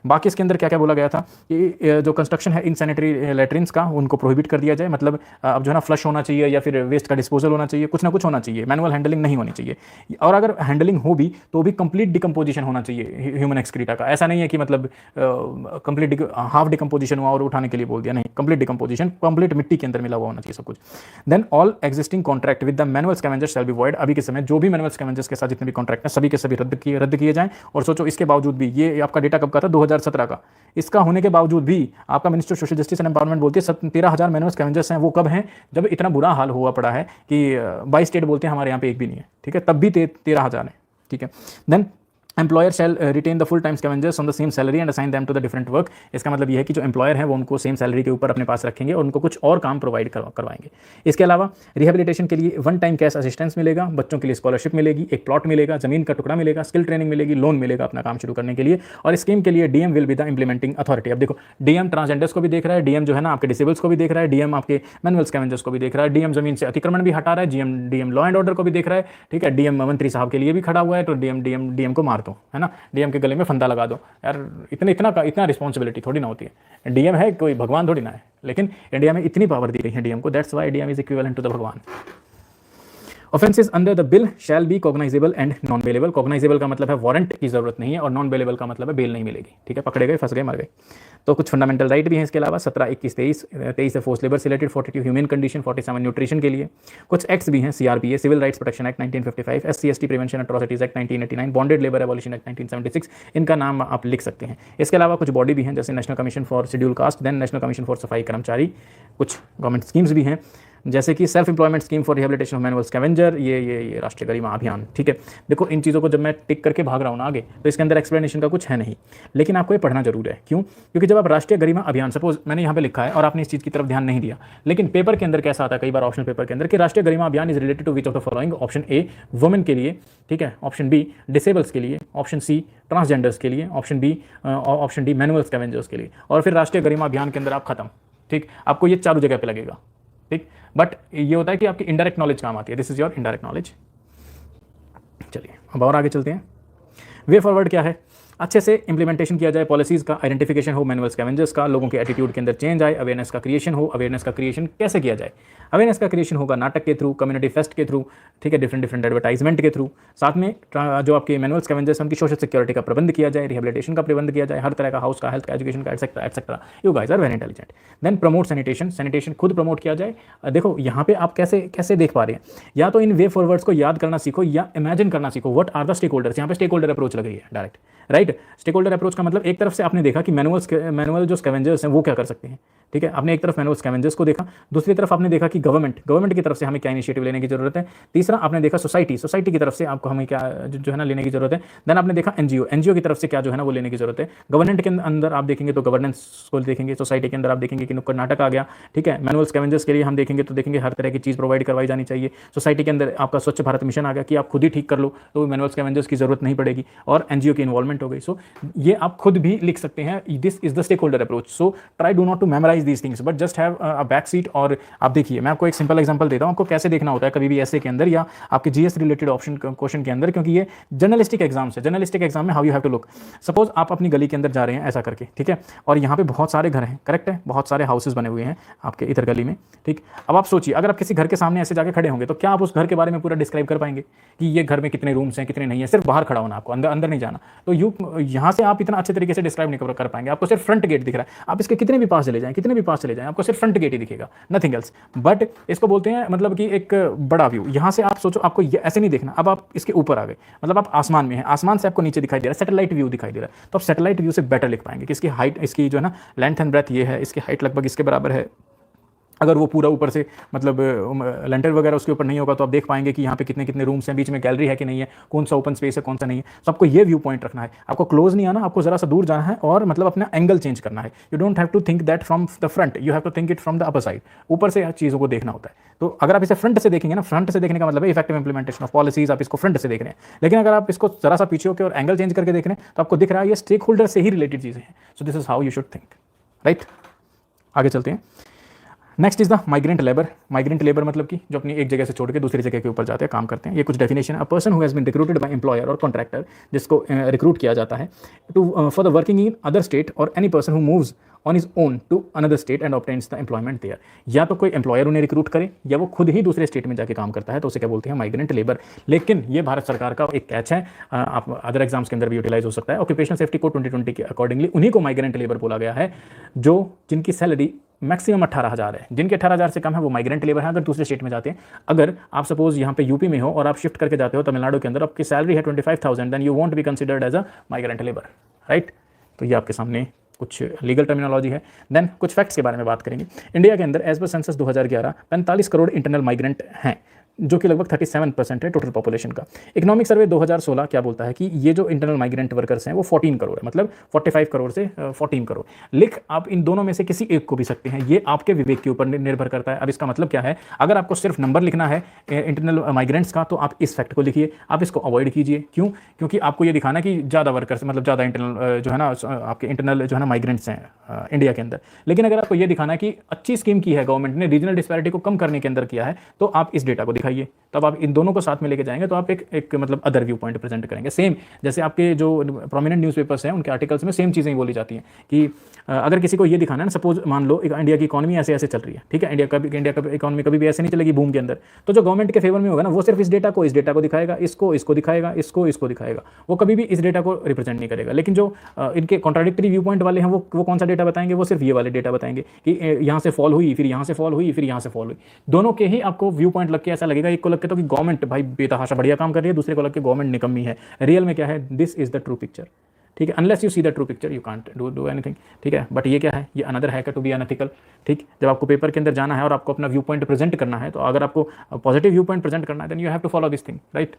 बाकी इसके अंदर क्या बोला गया था कि जो कंस्ट्रक्शन है इनसैनिटरी लैट्रिन्स का, उनको प्रोहिबिट कर दिया जाए। मतलब अब जो है ना फ्लश होना चाहिए या फिर वेस्ट का डिस्पोजल होना चाहिए, कुछ ना कुछ होना चाहिए, मैनुअल हैंडलिंग नहीं होनी चाहिए। और अगर हैंडलिंग हो भी तो भी कंप्लीट डिकम्पोजिशन होना चाहिए ह्यूमन एक्सक्रीटा का। ऐसा नहीं है कि मतलब कंप्लीट हाफ डिकम्पोजिशन हुआ और उठाने के लिए बोल दिया, नहीं, कंप्लीट डिकम्पोजिशन, कंप्लीट मिट्टी के अंदर मिला हुआ होना चाहिए सब कुछ। Then all existing contract with the manual scavengers shall be void. अभी के समय जो भी मैनुअल स्कैवेंजर्स के साथ जितने भी कॉन्ट्रैक्ट हैं सभी के सभी रद्द किए जाएं। और सोचो इसके बावजूद भी, ये आपका डेटा कब का था? 2017 का। इसका होने के बावजूद भी आपका minister of social justice and empowerment बोलती है 13,000 मैनुअल स्कैवेंजर्स हैं। वो कब हैं? जब इतना बुरा हाल हुआ पड़ा है कि 22 स्टेट बोलते हैं हमारे यहाँ पे एक भी नहीं है, ठीक है, तब भी 13,000 है, ठीक है। Then employer shall retain the full time scavengers on the same salary and assign them to the different work. इसका मतलब ये है कि जो एम्प्लॉयर है वो उनको सेम सैलरी के ऊपर अपने पास रखेंगे और उनको कुछ और काम प्रोवाइड करवाएंगे। इसके अलावा रिहेबिलिटेशन के लिए वन टाइम कैश असिस्टेंस मिलेगा, बच्चों के लिए स्कॉलरशिप मिलेगी, एक प्लॉट मिलेगा, जमीन का टुकड़ा मिलेगा, स्किल ट्रेनिंग मिलेगी, लोन मिलेगा अपना काम शुरू करने के लिए। और स्कीम के लिए DM will be the implementing authority. अब देखो, डीएम ट्रांसजेंडर्स को भी देख रहा है, डीएम जो है ना आपके डिसेबल्स को भी देख रहा है, डीएम आपके मैनुअल स्कैवेंजर्स को भी देख रहा है, डीएम जमीन से अतिक्रमण भी हटा रहा है, डीएम लॉ एंड ऑर्डर को भी देख रहा है, ठीक है, डीएम मंत्री साहब के लिए भी खड़ा हुआ है। तो डीएम को मार दो, है ना, डीएम के गले में फंदा लगा दो यार। इतना रिस्पॉन्सिबिलिटी थोड़ी ना होती है। डीएम है कोई भगवान थोड़ी ना है, लेकिन इंडिया में इतनी पावर दी गई है डीएम को, that's why DM is equivalent to the Bhagwan. Offences under the bill shall be cognizable and non bailable. Cognizable का मतलब है वारंट की जरूरत नहीं है, और नॉन बेलेबल का मतलब है बेल नहीं मिलेगी, ठीक है, पकड़े गए, फंस गए, मर गए। तो कुछ फंडामेंटल राइट भी हैं इसके अलावा, 17, 21, 23 है फोर्स लेबर से रिलेटेड, 42 ह्यूमन कंडीशन, 47 न्यूट्रिशन के लिए। कुछ एक्ट्स भी हैं, CRPA civil rights protection act 1955, SC/ST prevention atrocities act 1989, bonded labour abolition act 1976, इनका नाम आप लिख सकते हैं। इसके अलावा कुछ बॉडी भी हैं, जैसे national commission for scheduled caste, then national commission for Safai Karamchari. कुछ गवर्नमेंट स्कीम्स भी हैं, जैसे कि self employment scheme for rehabilitation of manual scavenger, ये राष्ट्रीय गरिमा अभियान, ठीक है। देखो, इन चीज़ों को जब मैं टिक करके भाग रहा हूँ ना आगे, तो इसके अंदर एक्सप्लेनेशन का कुछ है नहीं, लेकिन आपको ये पढ़ना जरूर है। क्यों? क्योंकि जब आप राष्ट्रीय गरिमा अभियान, सपोज मैंने यहाँ पे लिखा है और आपने इस चीज़ की तरफ ध्यान नहीं दिया, लेकिन पेपर के अंदर कैसा आता है कई बार ऑप्शनल पेपर के अंदर कि Rashtriya Garima Abhiyan is related to which of the following. Option A women के लिए, ठीक है, ऑप्शन बी डिसेबल्स के लिए, ऑप्शन सी ट्रांसजेंडर्स के लिए, ऑप्शन डी मैनुअल स्कैवेंजर्स के लिए, और फिर राष्ट्रीय गरिमा अभियान के अंदर आप खत्म, ठीक। आपको ये चारों जगह पे लगेगा, ठीक। बट ये होता है कि आपकी इनडायरेक्ट नॉलेज काम आती है, this is your indirect knowledge. चलिए अब और आगे चलते हैं। वे फॉरवर्ड क्या है? अच्छे से इंप्लीमेंटेशन किया जाए पॉलिसीज़ का, आइडेंटिफिकेशन हो मैनुअल स्कैवेंजर्स का, लोगों के एटीट्यूड के अंदर चेंज आए, अवेयरनेस का क्रिएशन हो। अवेयरनेस का क्रिएशन कैसे किया जाए? अवेयरनेस का क्रिएशन होगा नाटक के थ्रू, कम्युनिटी फेस्ट के थ्रू, ठीक है, डिफरेंट एडवर्टाइजमेंट के थ्रू। साथ में जो आपके मैनुअल स्कैवेंजर्स उनकी सोशल सिक्योरिटी का प्रबंध किया जाए, रिहेबिलिटेशन का प्रबंध किया जाए, हर तरह का हाउस का, हेल्थ का, एजुकेशन का, etcetera etcetera. You guys are very intelligent. Then promote sanitation, sanitation खुद प्रमोट किया जाए। देखो यहाँ पे आप कैसे देख पा रहे हैं, या तो इन वे फॉरवर्ड्स को याद करना सीखो या इमेजिन करना सीखो। What are the stakeholders? यहाँ पे स्टेक होल्डर अप्रोच लग रही है direct, right. Stakeholder approach का मतलब एक तरफ से आपने देखा कि मैनुअल जो स्कैवेंजर्स हैं वो क्या कर सकते हैं, ठीक है, आपने एक तरफ मैनुअल स्कैवेंजर्स को देखा, दूसरी तरफ आपने देखा कि गवर्नमेंट की तरफ से हमें क्या इनिशिएटिव लेने की जरूरत है, तीसरा आपने देखा सोसाइटी की तरफ से आपको हमें क्या जो है ना लेने की जरूरत है, देन आपने देखा एनजीओ की तरफ से क्या जो है ना वो लेने की जरूरत है। गवर्नमेंट के अंदर आप देखेंगे तो गवर्नेंस को देखेंगे, सोसाइटी के अंदर आप देखेंगे कि नुक्कड़ नाटक आ गया, ठीक है। मैनुअल स्कैवेंजर्स के लिए हम देखेंगे तो देखेंगे हर तरह की चीज़ प्रोवाइड करवाई जानी चाहिए। सोसाइटी के अंदर आपका स्वच्छ भारत मिशन आ गया कि आप खुद ही ठीक कर लो, तो मैनुअल स्कैवेंजर्स की जरूरत नहीं पड़ेगी, और एनजीओ की इन्वॉल्वमेंट हो गई। सो ये आप खुद भी लिख सकते हैं, this is the stakeholder approach. So try do not to memorise these things but just have a back seat. और आप देखिए, मैं आपको एक सिंपल एग्जांपल देता हूं आपको कैसे देखना होता है कभी भी ऐसे के अंदर या आपके जीएस रिलेटेड ऑप्शन क्वेश्चन के अंदर, क्योंकि ये जर्नलिस्टिक एग्जाम है। जर्नलिस्टिक एग्जाम में how you have to look. Suppose आप अपनी गली के अंदर जा रहे हैं ऐसा करके, ठीक है, और यहाँ पे बहुत सारे घर हैं, करेक्ट है, बहुत सारे हाउसेज बने हुए हैं आपके इधर गली में, ठीक। अब आप सोचिए, अगर आप किसी घर के सामने ऐसे जाके खड़े होंगे तो क्या आप उस घर के बारे में पूरा डिस्क्राइब कर पाएंगे कि ये घर में कितने रूम्स हैं, कितने नहीं है? सिर्फ बाहर खड़ा होना, आपको अंदर नहीं जाना। तो यहाँ से आप इतना अच्छे तरीके से डिस्क्राइब नहीं कर पाएंगे, आपको सिर्फ फ्रंट गेट दिख रहा है। आप इसके कितने भी पास चले जाएं, आपको सिर्फ फ्रंट गेट ही दिखेगा, नथिंग एल्स। बट इसको बोलते हैं मतलब कि एक बड़ा व्यू। यहाँ से आप सोचो, आपको ऐसे नहीं देखना, अब आप इसके ऊपर आ गए, मतलब आप आसमान में हैं, आसमान से आपको नीचे दिखाई दे रहा है, सैटेलाइट व्यू दिखाई दे रहा है। तो आप सैटेलाइट व्यू से बेटर लिख पाएंगे कि इसकी हाइट, इसकी जो है ना लेंथ एंड ब्रेथ ये है, इसकी हाइट लगभग इसके बराबर है। अगर वो पूरा ऊपर से मतलब लेंटर वगैरह उसके ऊपर नहीं होगा तो आप देख पाएंगे कि यहाँ पे कितने कितने रूम्स हैं, बीच में गैलरी है कि नहीं है, कौन सा ओपन स्पेस है, कौन सा नहीं है। तो आपको ये व्यू पॉइंट रखना है, आपको क्लोज नहीं आना, आपको जरा सा दूर जाना है और मतलब अपना एंगल चेंज करना है। You don't have to think that from the front, you have to think it from the upper side. ऊपर से चीज़ों को देखना होता है। तो अगर आप इसे फ्रंट से देखेंगे ना, फ्रंट से देखने का मतलब है इफेक्टिव इंप्लीमेंटेशन ऑफ पॉलिसीज, आप इसको फ्रंट से देख रहे हैं। लेकिन अगर आप इसको जरा सा पीछे होकर और एंगल चेंज करके देख रहे हैं तो आपको दिख रहा है ये स्टेक होल्डर से ही रिलेटेड चीज़ें हैं। So this is how you should think, right. आगे चलते हैं। Next is the migrant labour. Migrant labour मतलब कि जो अपनी एक जगह से छोड़ के दूसरी जगह के ऊपर जाते हैं, काम करते हैं। ये कुछ डेफिनेशन है। A person who has been recruited by employer और कॉन्ट्रैक्टर, जिसको रिक्रूट किया जाता है to for the working in other state, और any person who moves on his own to another state and obtains the employment there. या तो कोई employer उन्हें रिक्रूट करे या वो खुद ही दूसरे स्टेट में जाके काम करता है, तो उसे क्या बोलते हैं? Migrant labour. लेकिन ये भारत सरकार का एक कैच है, आप अदर एग्जाम्स के अंदर भी यूटिलाइज हो सकता है। ऑक्यूपेशनल सेफ्टी कोड 2020 के अकॉर्डिंगली उन्हीं को माइग्रेंट लेबर बोला गया है, जिनकी सैलरी मैक्सिमम 18,000 है। जिनके 18,000 से कम है वो माइग्रेंट लेबर है, अगर दूसरे स्टेट में जाते हैं। अगर आप सपोज यहाँ पे यूपी में हो और आप शिफ्ट करके जाते हो तमिलनाडु के अंदर, आपकी सैलरी है 25,000, then you want be considered as a migrant labour, right. तो ये आपके सामने कुछ लीगल टर्मिनोलॉजी है। देन कुछ फैक्ट्स के बारे में बात करेंगे। इंडिया के अंदर as per census 2011 45 crore internal migrant हैं। जो कि लगभग 37% है टोटल पॉपुलेशन का। इकोनॉमिक सर्वे 2016 क्या बोलता है कि ये जो इंटरनल माइग्रेंट वर्कर्स हैं वो 14 करोड़ है, मतलब 45 करोड़ से 14 करोड़। लिख आप इन दोनों में से किसी एक को भी सकते हैं, ये आपके विवेक के ऊपर निर्भर करता है। अब इसका मतलब क्या है, अगर आपको सिर्फ नंबर लिखना है इंटरनल माइग्रेंट्स का तो आप इस फैक्ट को लिखिए, आप इसको अवॉइड कीजिए। क्यों? क्योंकि आपको ये दिखाना कि ज़्यादा वर्कर्स मतलब ज़्यादा इंटरनल जो है ना आपके इंटरनल जो है ना माइग्रेंट्स हैं इंडिया के अंदर। लेकिन अगर आपको ये दिखाना है कि अच्छी स्कीम की है गवर्नमेंट ने, रीजनल डिस्पैरिटी को कम करने के अंदर किया है, तो आप इस डेटा को दिखाइए। तब आप इन दोनों को साथ में लेके जाएंगे तो आप एक मतलब अदर व्यू पॉइंट प्रेजेंट करेंगे। सेम जैसे आपके जो प्रोमिनेंट न्यूज़पेपर्स हैं उनके आर्टिकल्स में सेम चीज़ें ही बोली जाती हैं कि अगर किसी को ये दिखाना है ना, सपोज मान लो इंडिया की इकोनॉमी ऐसे ऐसे चल रही है, ठीक है, इंडिया का इकोनॉमी कभी भी ऐसे नहीं चलेगी बूम के अंदर, तो जो गवर्नमेंट के फेवर में होगा ना वो सिर्फ इस डेटा को दिखाएगा, इसको दिखाएगा, इसको दिखाएगा, वो कभी भी इस डेटा को रिप्रेजेंट नहीं करेगा। लेकिन जो इनके कॉन्ट्राडिक्टरी व्यू पॉइंट वाले हैं वो कौन सा डेटा बताएंगे, वो सिर्फ ये वाले डेटा बताएंगे कि यहाँ से फॉल हुई, फिर यहाँ से फॉल हुई, फिर यहाँ से फॉल हुई। दोनों के ही आपको व्यू पॉइंट लग के ऐसा लगेगा, एक को लग के तो कि गवर्नमेंट भाई बेतहाशा बढ़िया काम कर रही है, दूसरे को लग के गवर्नमेंट निकम्मी है। रियल में क्या है, this is the true picture, ठीक है। Unless you see the true picture you can't do anything, ठीक है। बट ये क्या है, ये another hacker to be unethical, ठीक। जब आपको पेपर के अंदर जाना है और आपको अपना व्यू पॉइंट प्रेजेंट करना है, तो अगर आपको पॉजिटिव व्यू पॉइंट प्रेजेंट करना है then you have to follow this thing, right.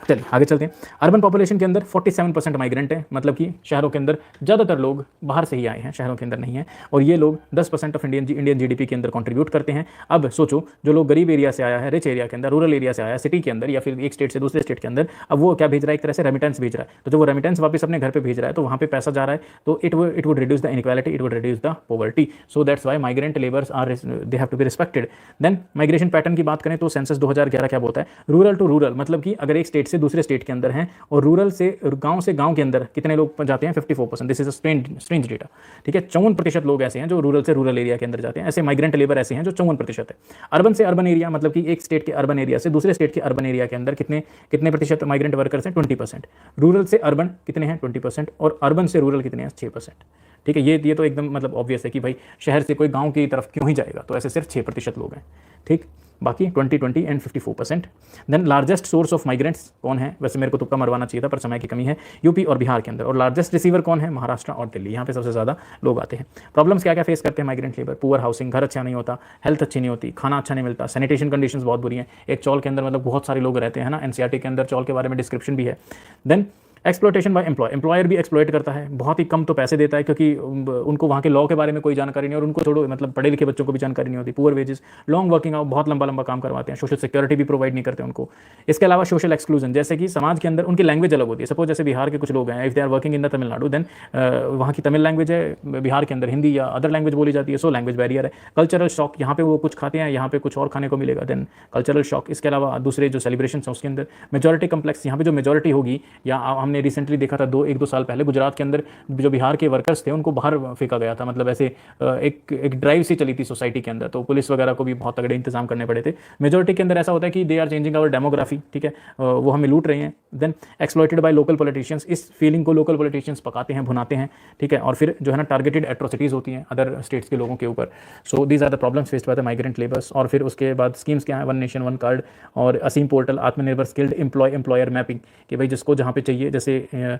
चलिए आगे चलते हैं। अर्बन पॉपुलेशन के अंदर 47% माइग्रेंट है, मतलब कि शहरों के अंदर ज़्यादातर लोग बाहर से ही आए हैं, शहरों के अंदर नहीं है। और ये लोग 10% ऑफ इंडियन जीडीपी के अंदर कंट्रीब्यूट करते हैं। अब सोचो, जो लोग गरीब एरिया से आया है, रिच एरिया के अंदर, रूरल एरिया से आया है, सिटी के अंदर या फिर एक स्टेट से दूसरे स्टेट के अंदर, अब वो क्या भेज रहा है, एक तरह से रेमिटेंस भेज रहा है। तो जब वो रेमिटेंस वापस अपने घर पर भेज रहा है तो वहाँ पे पैसा जा रहा है, तो it would reduce the inequality, it would reduce the poverty. So that's why migrant labours are they have to be respected. Then migration pattern की बात करें तो सेंसस 2011 क्या बोलता है, रूरल टू रूरल, मतलब कि अगर एक स्टेट से दूसरे स्टेट के अंदर है और रूरल से गांव के अंदर कितने लोग जाते हैं, 54%। This is a strange data, ठीक है। 54% लोग ऐसे हैं जो रूरल से रूरल एरिया के अंदर जाते हैं। ऐसे माइग्रेंट लेबर ऐसे हैं जो 54% है। अर्बन से अर्बन एरिया, मतलब कि एक स्टेट के अर्बन एरिया से दूसरे स्टेट के अर्बन एरिया के अंदर कितने प्रतिशत माइग्रेंट वर्कर्स हैं, 20%। रूरल से अर्बन कितने हैं, 20%। और अर्बन से रूरल कितने हैं, 6%, ठीक है। ये तो एकदम मतलब ऑब्वियस है कि भाई शहर से कोई गांव की तरफ क्यों ही जाएगा, तो ऐसे सिर्फ 6% लोग हैं, ठीक। बाकी 20 and 54%। Then largest source of migrants कौन है, वैसे मेरे को तुक्का मरवाना चाहिए था पर समय की कमी है, यूपी और बिहार के अंदर। और लार्जेस्ट रिसीवर कौन है, महाराष्ट्र और दिल्ली, यहाँ पे सबसे ज़्यादा लोग आते हैं। प्रॉब्लम्स क्या क्या फेस करते हैं माइग्रेंट लेबर, पुअर हाउसिंग, घर अच्छा नहीं होता, हेल्थ अच्छी नहीं होती, खाना अच्छा नहीं मिलता, सैनिटेशन कंडीशंस बहुत बुरी हैं। एक चौल के अंदर मतलब बहुत सारे लोग रहते हैं ना, एनसीईआरटी के अंदर चौल के बारे में डिस्क्रिप्शन भी है। देन एक्सप्लॉयटेशन बाय एम्प्लॉयर भी एक्सप्लॉयट करता है, बहुत ही कम तो पैसे देता है क्योंकि उनको वहाँ के लॉ के बारे में कोई जानकारी नहीं, और उनको छोड़ो मतलब पढ़े लिखे बच्चों को भी जानकारी नहीं होती। Poor wages, long working hour, बहुत लंबा लंबा काम करवाते हैं, सोशल सिक्योरिटी भी प्रोवाइड नहीं करते उनको। इसके अलावा सोशल एक्सक्लूजन, जैसे कि समाज के अंदर उनकी लैंग्वेज अलग होती है। सपोज जैसे बिहार के कुछ लोग हैं, if they are working in the Tamil Nadu, then वहाँ की तमिल लैंग्वेज है, बिहार के अंदर हिंदी या अदर लैंग्वेज बोली जाती है, सो लैंग्वेज बैरियर है। कल्चरल शॉक, यहाँ पे वो कुछ खाते हैं, यहाँ पे कुछ और खाने को मिलेगा, देन कल्चरल शॉक। इसके अलावा दूसरे जो सेलिब्रेशन हैं उसके अंदर मेजोरिटी कम्प्लेक्स, यहाँ पे जो मेजोरिटी होगी, या हमने रिसेंटली देखा था एक दो साल पहले गुजरात के अंदर जो बिहार के वर्कर्स थे उनको बाहर फेंका गया था, मतलब ऐसे एक ड्राइव सी चली थी सोसाइटी के अंदर, तो पुलिस वगैरह को भी बहुत तगड़े इंतजाम करने पड़े थे। मेजोरिटी के अंदर ऐसा होता है कि they are changing our demography, ठीक है, वो हमें लूट रहे हैं। Then exploited by local politicians, इस फीलिंग को लोकल पॉलिटिशियंस पकाते हैं, भुनाते हैं, ठीक है। और फिर जो है ना टारगेटेड एट्रोसिटीज़ होती हैं अदर स्टेट्स के लोगों के ऊपर। So these are the problems faced by the migrant labours. और फिर उसके बाद स्कीम्स क्या है, वन नेशन वन कार्ड और असीम पोर्टल, आत्मनिर्भर स्किल्ड एम्प्लॉयर मैपिंग, कि भाई जिसको जहाँ पे चाहिए, जैसे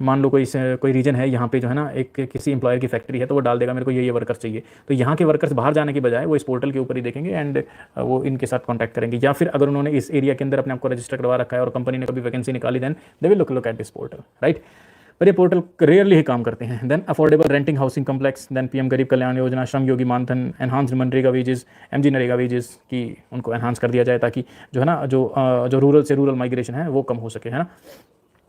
मान लो कोई रीजन है यहाँ पे जो है ना एक किसी एम्प्लॉयर की फैक्ट्री है, तो वो डाल देगा मेरे को ये वर्कर्स चाहिए, तो यहाँ के वर्कर्स बाहर जाने के बजाय वो इस पोर्टल के ऊपर ही देखेंगे एंड वो इनके साथ कॉन्टैक्ट करेंगे। या फिर अगर उन्होंने इस एरिया के अंदर अपने आपको रजिस्टर करवा रखा है और कंपनी ने कभी वैकेंसी निकाली, then they will look at this portal, right. पर ये पोर्टल रेयरली ही काम करते हैं। Then affordable renting housing complex, then PM Garib Kalyan Yojana, Shram Yogi Maandhan, enhanced MNREGA wages, MG NREGA wages की उनको एनहांस कर दिया जाए ताकि जो है ना जो रूरल से रूरल माइग्रेशन है वो कम हो सके, है ना।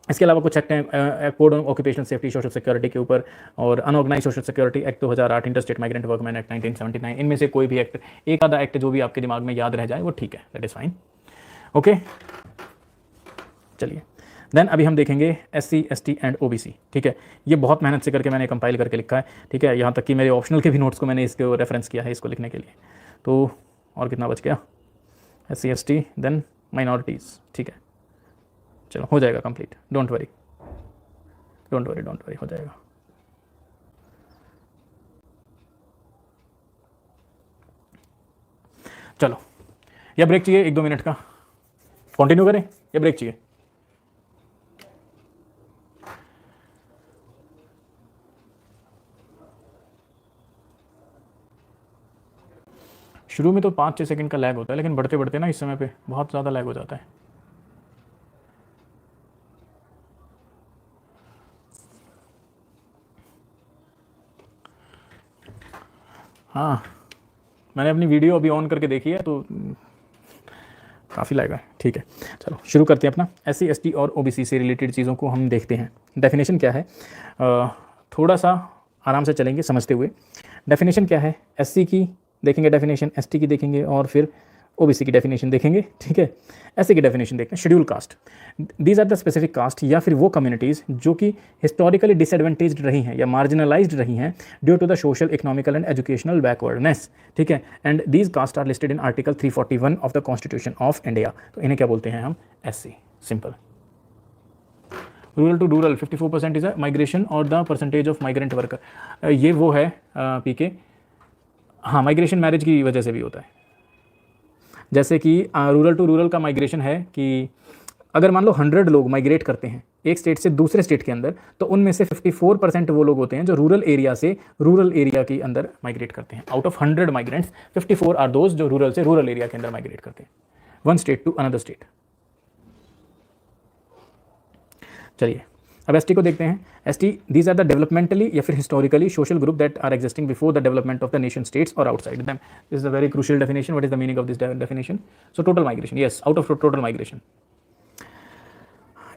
इसके अलावा कुछ एक्ट हैं, code on occupational safety social security के ऊपर, और unorganised social security act 2008, interstate migrant workman act 1979। इनमें से कोई भी एक्ट, एक आधा एक्ट जो भी आपके दिमाग में याद रह जाए वो ठीक है, दैट इज़ फाइन, ओके। चलिए देन अभी हम देखेंगे SC ST एंड OBC, ठीक है। ये बहुत मेहनत से करके मैंने कंपाइल करके लिखा है, ठीक है। यहाँ तक कि मेरे ऑप्शनल के भी नोट्स को मैंने इसको रेफरेंस किया है इसको लिखने के लिए। तो और कितना बच गया, SC ST देन माइनॉरिटीज़, ठीक है। चलो हो जाएगा कंप्लीट, डोंट वरी हो जाएगा। चलो या ब्रेक चाहिए 1-2 मिनट का, कंटिन्यू करें या ब्रेक चाहिए? शुरू में तो 5-6 सेकंड का लैग होता है, लेकिन बढ़ते बढ़ते ना इस समय पे बहुत ज़्यादा लैग हो जाता है। हाँ, मैंने अपनी वीडियो अभी ऑन करके देखी है तो काफ़ी लैग है। ठीक है, चलो शुरू करते हैं अपना। SC ST और OBC से रिलेटेड चीज़ों को हम देखते हैं। डेफिनेशन क्या है, थोड़ा सा आराम से चलेंगे समझते हुए। डेफिनेशन क्या है, SC की देखेंगे डेफिनेशन, ST की देखेंगे और फिर OBC की डेफिनेशन देखेंगे। ठीक है, SC की डेफिनेशन देखते हैं। Schedule caste, these are the specific caste या फिर वो कम्युनिटीज़ जो कि हिस्टोरिकली डिसएडवांटेज्ड रही हैं या मार्जिनलाइज्ड रही हैं due to the social, economical and educational backwardness. ठीक है, and these caste are listed in article 341 of the constitution of India. तो इन्हें क्या बोलते हैं हम, SC, simple. Rural to rural 54% is a migration और the percentage of migrant worker, ये वो है PK। हाँ, माइग्रेशन मैरिज की वजह से भी होता है। जैसे कि रूरल टू रूरल का माइग्रेशन है कि अगर मान लो 100 लोग माइग्रेट करते हैं एक स्टेट से दूसरे स्टेट के अंदर, तो उनमें से 54% वो लोग होते हैं जो रूरल एरिया से रूरल एरिया के अंदर माइग्रेट करते हैं। Out of 100 migrants 54 are those जो रूरल से रूरल एरिया के अंदर माइग्रेट करते हैं, one state to another state. चलिए अब ST को देखते हैं। ST, these are the developmentally या फिर historically social group that are existing before the development of the nation states और outside them. This is a very crucial definition. What is the meaning of this definition? So total migration, yes, out of total migration.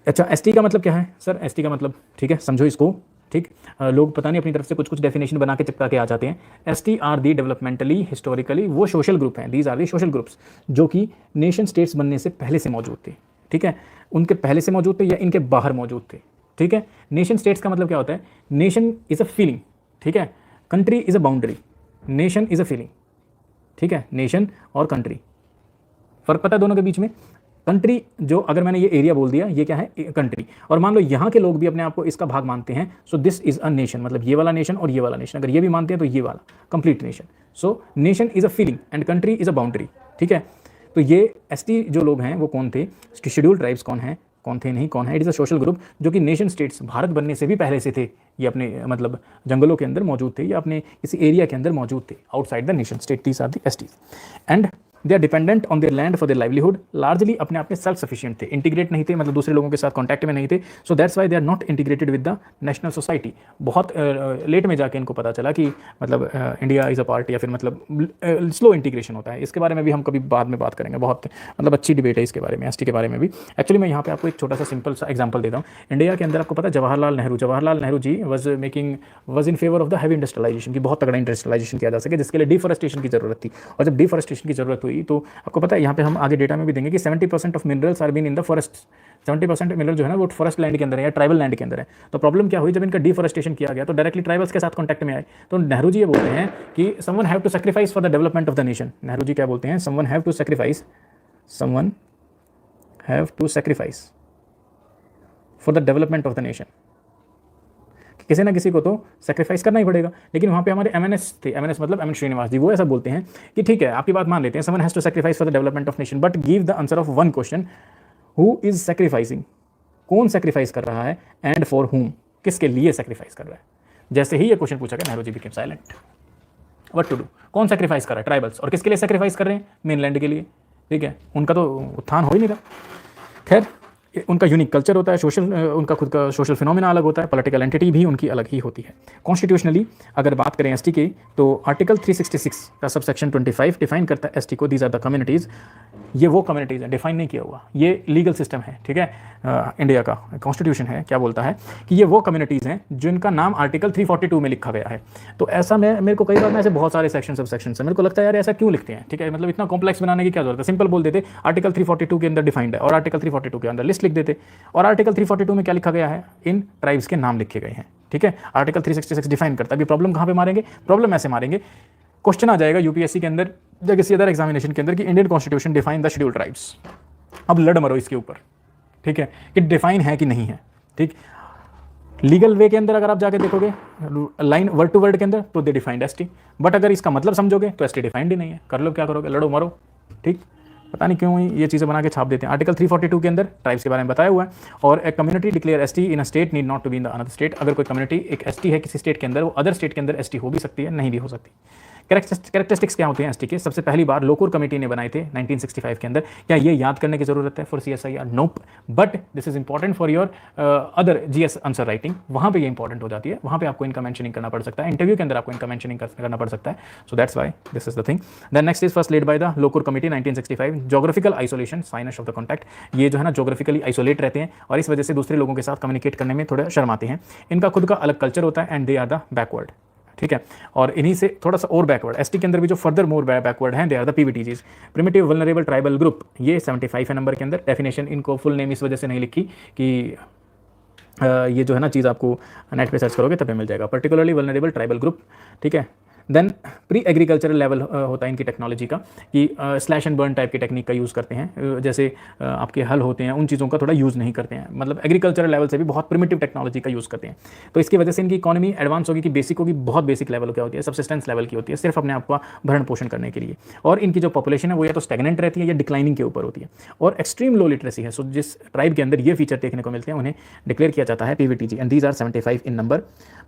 अच्छा, ST का मतलब क्या है sir? ST का मतलब, ठीक है, समझो इसको। ठीक, लोग पता नहीं अपनी तरफ से कुछ कुछ डेफिनेशन बना के चिपका के आ जाते हैं। ST are the developmentally historically वो सोशल ग्रुप हैं, these are the social groups जो कि नेशन स्टेट्स बनने से पहले से मौजूद थे। ठीक है, उनके पहले से मौजूद थे या इनके बाहर मौजूद थे। ठीक है, नेशन स्टेट्स का मतलब क्या होता है? Nation is a feeling. ठीक है, country is a boundary, nation is a feeling. ठीक है, नेशन और कंट्री, फर्क पता है दोनों के बीच में? कंट्री जो, अगर मैंने ये एरिया बोल दिया, ये क्या है? कंट्री। और मान लो यहाँ के लोग भी अपने आप को इसका भाग मानते हैं, so this is a nation, मतलब ये वाला नेशन और ये वाला नेशन, अगर ये भी मानते हैं तो ये वाला complete nation. So nation is a feeling and country is a boundary. ठीक है, तो ये ST जो लोग हैं वो कौन थे? शेड्यूल्ड ट्राइब्स कौन है? कौन थे नहीं, कौन है? It is a social group जो कि नेशन स्टेट्स भारत बनने से भी पहले से थे। ये अपने मतलब जंगलों के अंदर मौजूद थे या अपने किसी एरिया के अंदर मौजूद थे, outside the nation state. These are the ST and they are dependent on their land for their livelihood. Largely अपने आप में सेल्फ सफिशिएंट थे, इंटीग्रेट नहीं थे, मतलब दूसरे लोगों के साथ कॉन्टैक्ट में नहीं थे। So that's why they are not integrated with the national society. बहुत लेट में जाके इनको पता चला कि मतलब इंडिया इज़ अ पार्ट, या फिर मतलब स्लो इंटीग्रेशन होता है। इसके बारे में भी हम कभी बाद में बात करेंगे, बहुत मतलब अच्छी डिबेट है इसके बारे में, ST के बारे में भी। एक्चुअली मैं यहाँ पे आपको एक छोटा सा सिंपल सा एग्जांपल देता हूँ। इंडिया के अंदर आपको पता है Jawaharlal Nehru ji was in favour of the heavy industrialisation की, बहुत तगड़ा इंडस्ट्रियलाइजेशन किया जा सके, जिसके लिए डिफॉरेस्टेशन की जरूरत थी। और जब डिफॉरेस्टेशन की जरूरत हुई तो आपको पता है, यहाँ पे हम आगे डेटा में भी देंगे कि 70% of minerals are been in the forest. 70% mineral जो है ना वो फॉरेस्ट लैंड के अंदर है या ट्राइबल लैंड के अंदर है। तो प्रॉब्लम क्या हुई, जब इनका डिफॉरेस्टेशन किया गया तो डायरेक्टली ट्राइबल्स के साथ कॉन्टैक्ट में आए। तो नेहरू जी ये बोलते हैं कि someone have to sacrifice for the development of the nation. Nehru ji क्या बोलते हैं? Someone have to sacrifice for the development of the nation. किसी ना किसी को तो सेक्रीफाइस करना ही पड़ेगा। लेकिन वहाँ पे हमारे MNS थे, MNS मतलब M. श्रीनिवास जी, वो ऐसा बोलते हैं कि ठीक है, आपकी बात मान लेते हैं, someone has to sacrifice for the development of nation, but give the answer of one question, who is sacrificing? कौन सैक्रिफाइस कर रहा है? एंड फॉर हुम, किसके लिए सैक्रिफाइस कर रहा है? जैसे ही ये क्वेश्चन पूछा गया, Nehru ji became silent. What to do? कौन सैक्रिफाइस कर रहा है? ट्राइबल्स। और किसके लिए सैक्रिफाइस कर रहे हैं? मेनलैंड के लिए। ठीक है, उनका तो उत्थान हो ही नहीं रहा। खैर, उनका यूनिक कल्चर होता है, सोशल, उनका खुद का सोशल फिनोमिना अलग होता है, पॉलिटिकल एंटिटी भी उनकी अलग ही होती है। कॉन्स्टिट्यूशनली अगर बात करें ST की, तो आर्टिकल 366 का सबसेक्शन 25 डिफाइन करता है ST को, दीज आर द कम्युनिटीज़। ये वो कम्युनिटीज़ हैं, डिफाइन नहीं किया हुआ, ये लीगल सिस्टम है। ठीक है, इंडिया का कॉन्स्टिट्यूशन है, क्या बोलता है कि ये वो कम्युनिटीज़ हैं जिनका नाम आर्टिकल 342 में लिखा गया है। तो ऐसा मेरे को कई बार ऐसे बहुत सारे सेक्शन सब सेक्शन है, मेरे को लगता है यार ऐसा क्यों लिखते हैं? ठीक है, मतलब इतना कॉम्प्लेक्स बनाने की क्या जरूरत है? सिंपल बोल देते आर्टिकल 342 के अंदर डिफाइंड है और आर्टिकल 342 के अंदर लिस्ट लिख देते। और आर्टिकल 342 में क्या लिखा गया है? इन ट्राइब्स के नाम लिखे गए हैं। ठीक है, आर्टिकल 366 डिफाइन करता है। अभी प्रॉब्लम कहाँ पे मारेंगे? प्रॉब्लम ऐसे मारेंगे, क्वेश्चन आ जाएगा UPSC के अंदर या किसी अदर एग्जामिनेशन के अंदर कि Indian constitution define the schedule tribes. अब लड़ मरो इसके ऊपर, ठीक है, कि डिफाइन है कि नहीं है। ठीक, लीगल वे के अंदर अगर आप जाके देखोगे लाइन वर्ड टू वर्ड के अंदर तो दे डिफाइंड ST, बट अगर इसका मतलब समझोगे तो ST डिफाइंड ही नहीं है। कर लो क्या करोगे, लड़ो मरो। ठीक, पता नहीं क्यों ये चीज़ें बना के छाप देते हैं। आर्टिकल 342 के अंदर ट्राइब्स के बारे में बताया हुआ है। और एक community declare ST in a state need not to be in the another state. अगर कोई कम्युनिटी एक ST है किसी स्टेट के अंदर, वो अदर स्टेट के अंदर ST हो भी सकती है, नहीं भी हो सकती। कैरेक्टरिस्टिक्स क्या होते हैं एसटी के? सबसे पहली बार लोकोर कमेटी ने बनाए थे 1965 के अंदर। क्या ये याद करने की जरूरत है for CSIR? Nope, but this is important for your other GS answer writing, वहां पे ये इंपॉर्टेंट हो जाती है, वहां पे आपको इनका मेंशनिंग करना पड़ सकता है, इंटरव्यू के अंदर आपको इनका मेंशनिंग करना पड़ सकता है, so that's why this is the thing. Then next is first led by the Lokur committee 1965, geographical isolation, shyness of the contact, ये जो है ना ज्योग्राफिकली आइसोलेट रहते हैं और इस वजह से दूसरे लोगों के साथ कम्युनिकेट करने में थोड़ा शर्माते हैं, इनका खुद का अलग कल्चर होता है and they are the backward, ठीक है। और इन्हीं से थोड़ा सा और बैकवर्ड एसटी के अंदर भी जो फर्दर मोर बैकवर्ड हैं, they are the PVTGs, primitive vulnerable tribal group, ये 75 है नंबर के अंदर। डेफिनेशन इनको फुल नेम इस वजह से नहीं लिखी कि ये जो है ना चीज़ आपको नेट पे सर्च करोगे तब मिल जाएगा, पर्टिकुलरली वल्नरेबल ट्राइबल ग्रुप, ठीक है। देन प्री एग्रीकल्चरल लेवल होता है इनकी टेक्नोलॉजी का कि स्लैश एंड बर्न टाइप की टेक्निक का यूज़ करते हैं, जैसे आपके हल होते हैं उन चीज़ों का थोड़ा यूज़ नहीं करते हैं, मतलब एग्रीकल्चरल लेवल से भी बहुत प्रिमिटिव टेक्नोलॉजी का यूज़ करते हैं। तो इसकी वजह से इनकी इकोनॉमी एडवांस होगी कि बेसिक होगी, बहुत बेसिक लेवल क्या होती है, सब्सिस्टेंस लेवल की होती है, सिर्फ अपने आप का भरण पोषण करने के लिए। और इनकी जो पॉपुलेशन है वो या तो स्टेगनेंट रहती है या डिक्लाइनिंग के ऊपर होती है, और एक्सट्रीम लो लिटरेसी है। सो जिस ट्राइब के अंदर ये फीचर देखने को मिलते हैं उन्हें डिक्लेयर किया जाता है PVTG, and these are 75 in number.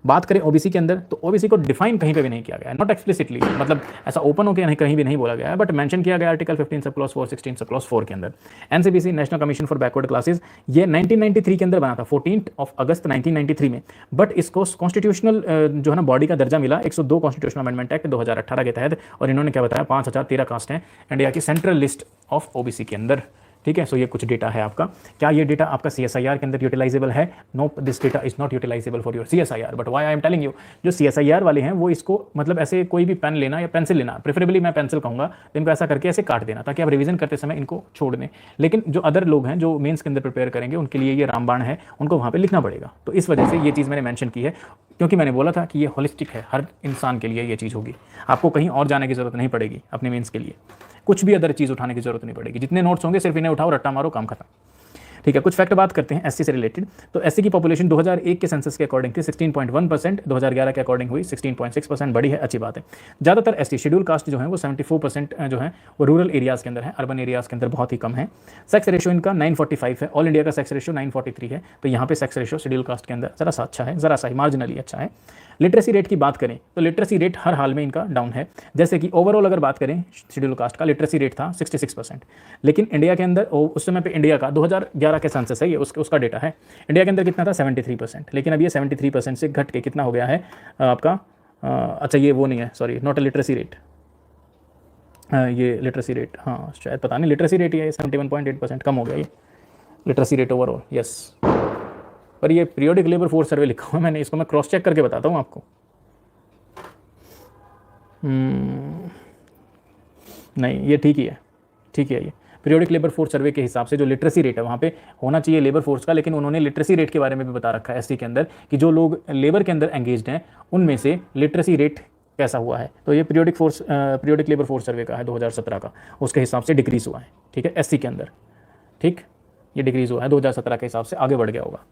बात करें OBC के अंदर, तो OBC को डिफाइन कहीं पे भी नहीं किया गया है, नॉट एक्सप्लिसिटली, मतलब ऐसा ओपन होकर कहीं भी नहीं बोला गया है, बट मेंशन किया गया article 15 sub clause 4, 16 sub clause 4 के अंदर। NCBC, national commission for backward classes, ये 1993 के अंदर बना था, 14 अगस्त 1993 में, बट इसको कॉन्स्टिट्यूशनल जो है ना बॉडी का दर्जा मिला 102 कॉन्स्टिट्यूशनल अमेंडमेंट एक्ट 2018 के तहत। और इन्होंने क्या बताया, 5013 कास्ट हैं इंडिया की सेंट्रल लिस्ट ऑफ OBC के अंदर, ठीक है। सो ये कुछ डेटा है आपका। क्या ये डेटा आपका CSIR के अंदर यूटिलाइजेबल है? No, this data is not utilisable for your CSIR, but why I am telling you, जो CSIR वाले हैं वो इसको मतलब ऐसे कोई भी पेन लेना या पेंसिल लेना, प्रेफरेबली मैं पेंसिल कहूँगा, तो इनको ऐसा करके ऐसे काट देना ताकि आप रिवीजन करते समय इनको छोड़ दें। लेकिन जो अदर लोग हैं जो मेंस के अंदर प्रिपेयर करेंगे उनके लिए ये रामबाण है, उनको वहाँ पर लिखना पड़ेगा। तो इस वजह से ये चीज़ मैंने मैंशन की है, क्योंकि मैंने बोला था कि ये होलिस्टिक है, हर इंसान के लिए ये चीज़ होगी, आपको कहीं और जाने की जरूरत नहीं पड़ेगी अपने मेंस के लिए, कुछ भी अदर चीज़ उठाने की जरूरत नहीं पड़ेगी, जितने नोट्स होंगे सिर्फ इन्हें उठाओ, रट्टा मारो, काम खत्म, ठीक है। कुछ फैक्ट बात करते हैं एससी से रिलेटेड। तो एससी की पॉपुलेशन 2001 के सेंसस के अकॉर्डिंग थी 16.1%, 2011 के अकॉर्डिंग हुई 16.6%, बड़ी है, अच्छी बात है। ज़्यादातर एसटी शेड्यूल कास्ट जो है वो 74% जो है वो रूरल एरियाज़ के अंदर है, अर्बन एरियाज़ के अंदर बहुत ही कम है। सेक्स रेशियो इनका 945 है, ऑल इंडिया का सेक्स रेशियो 943 है, तो यहाँ पे सेक्स रेशियो शेड्यूल कास्ट के अंदर ज़रा सा अच्छा है, ज़रा सा ही मार्जिनली अच्छा है। लिटरेसी रेट की बात करें तो लिटरेसी रेट हर हाल में इनका डाउन है, जैसे कि ओवरऑल अगर बात करें शेड्यूल कास्ट का लिटरेसी रेट था 66%, लेकिन इंडिया के अंदर उस समय पे इंडिया का 2011 के सेंसस है ये, उसका डेटा है, इंडिया के अंदर कितना था 73%, लेकिन अब ये 73% से घट के कितना हो गया है आपका, अच्छा ये वो नहीं है, sorry, not a literacy rate, ये लिटरेसी रेट, हाँ शायद पता नहीं, लिटरेसी रेट ये 71.8% कम हो गया ये लिटरेसी रेट ओवरऑल, यस। पर ये पीरियोडिक लेबर फोर्स सर्वे लिखा हुआ है मैंने, इसको मैं क्रॉस चेक करके बताता हूँ आपको। नहीं ये ठीक ही है, ठीक है, ये पीरियोडिक लेबर फोर्स सर्वे के हिसाब से जो लिटरेसी रेट है वहाँ पे होना चाहिए लेबर फोर्स का, लेकिन उन्होंने लिटरेसी रेट के बारे में भी बता रखा है एससी के अंदर कि जो लोग लेबर के अंदर एंगेज्ड हैं उनमें से लिटरेसी रेट कैसा हुआ है। तो ये पीरियोडिक लेबर फोर्स सर्वे का है 2017 का, उसके हिसाब से डिक्रीज़ हुआ है, ठीक है, एससी के अंदर, ठीक, ये डिक्रीज़ हुआ है 2017 के हिसाब से, आगे बढ़ गया होगा।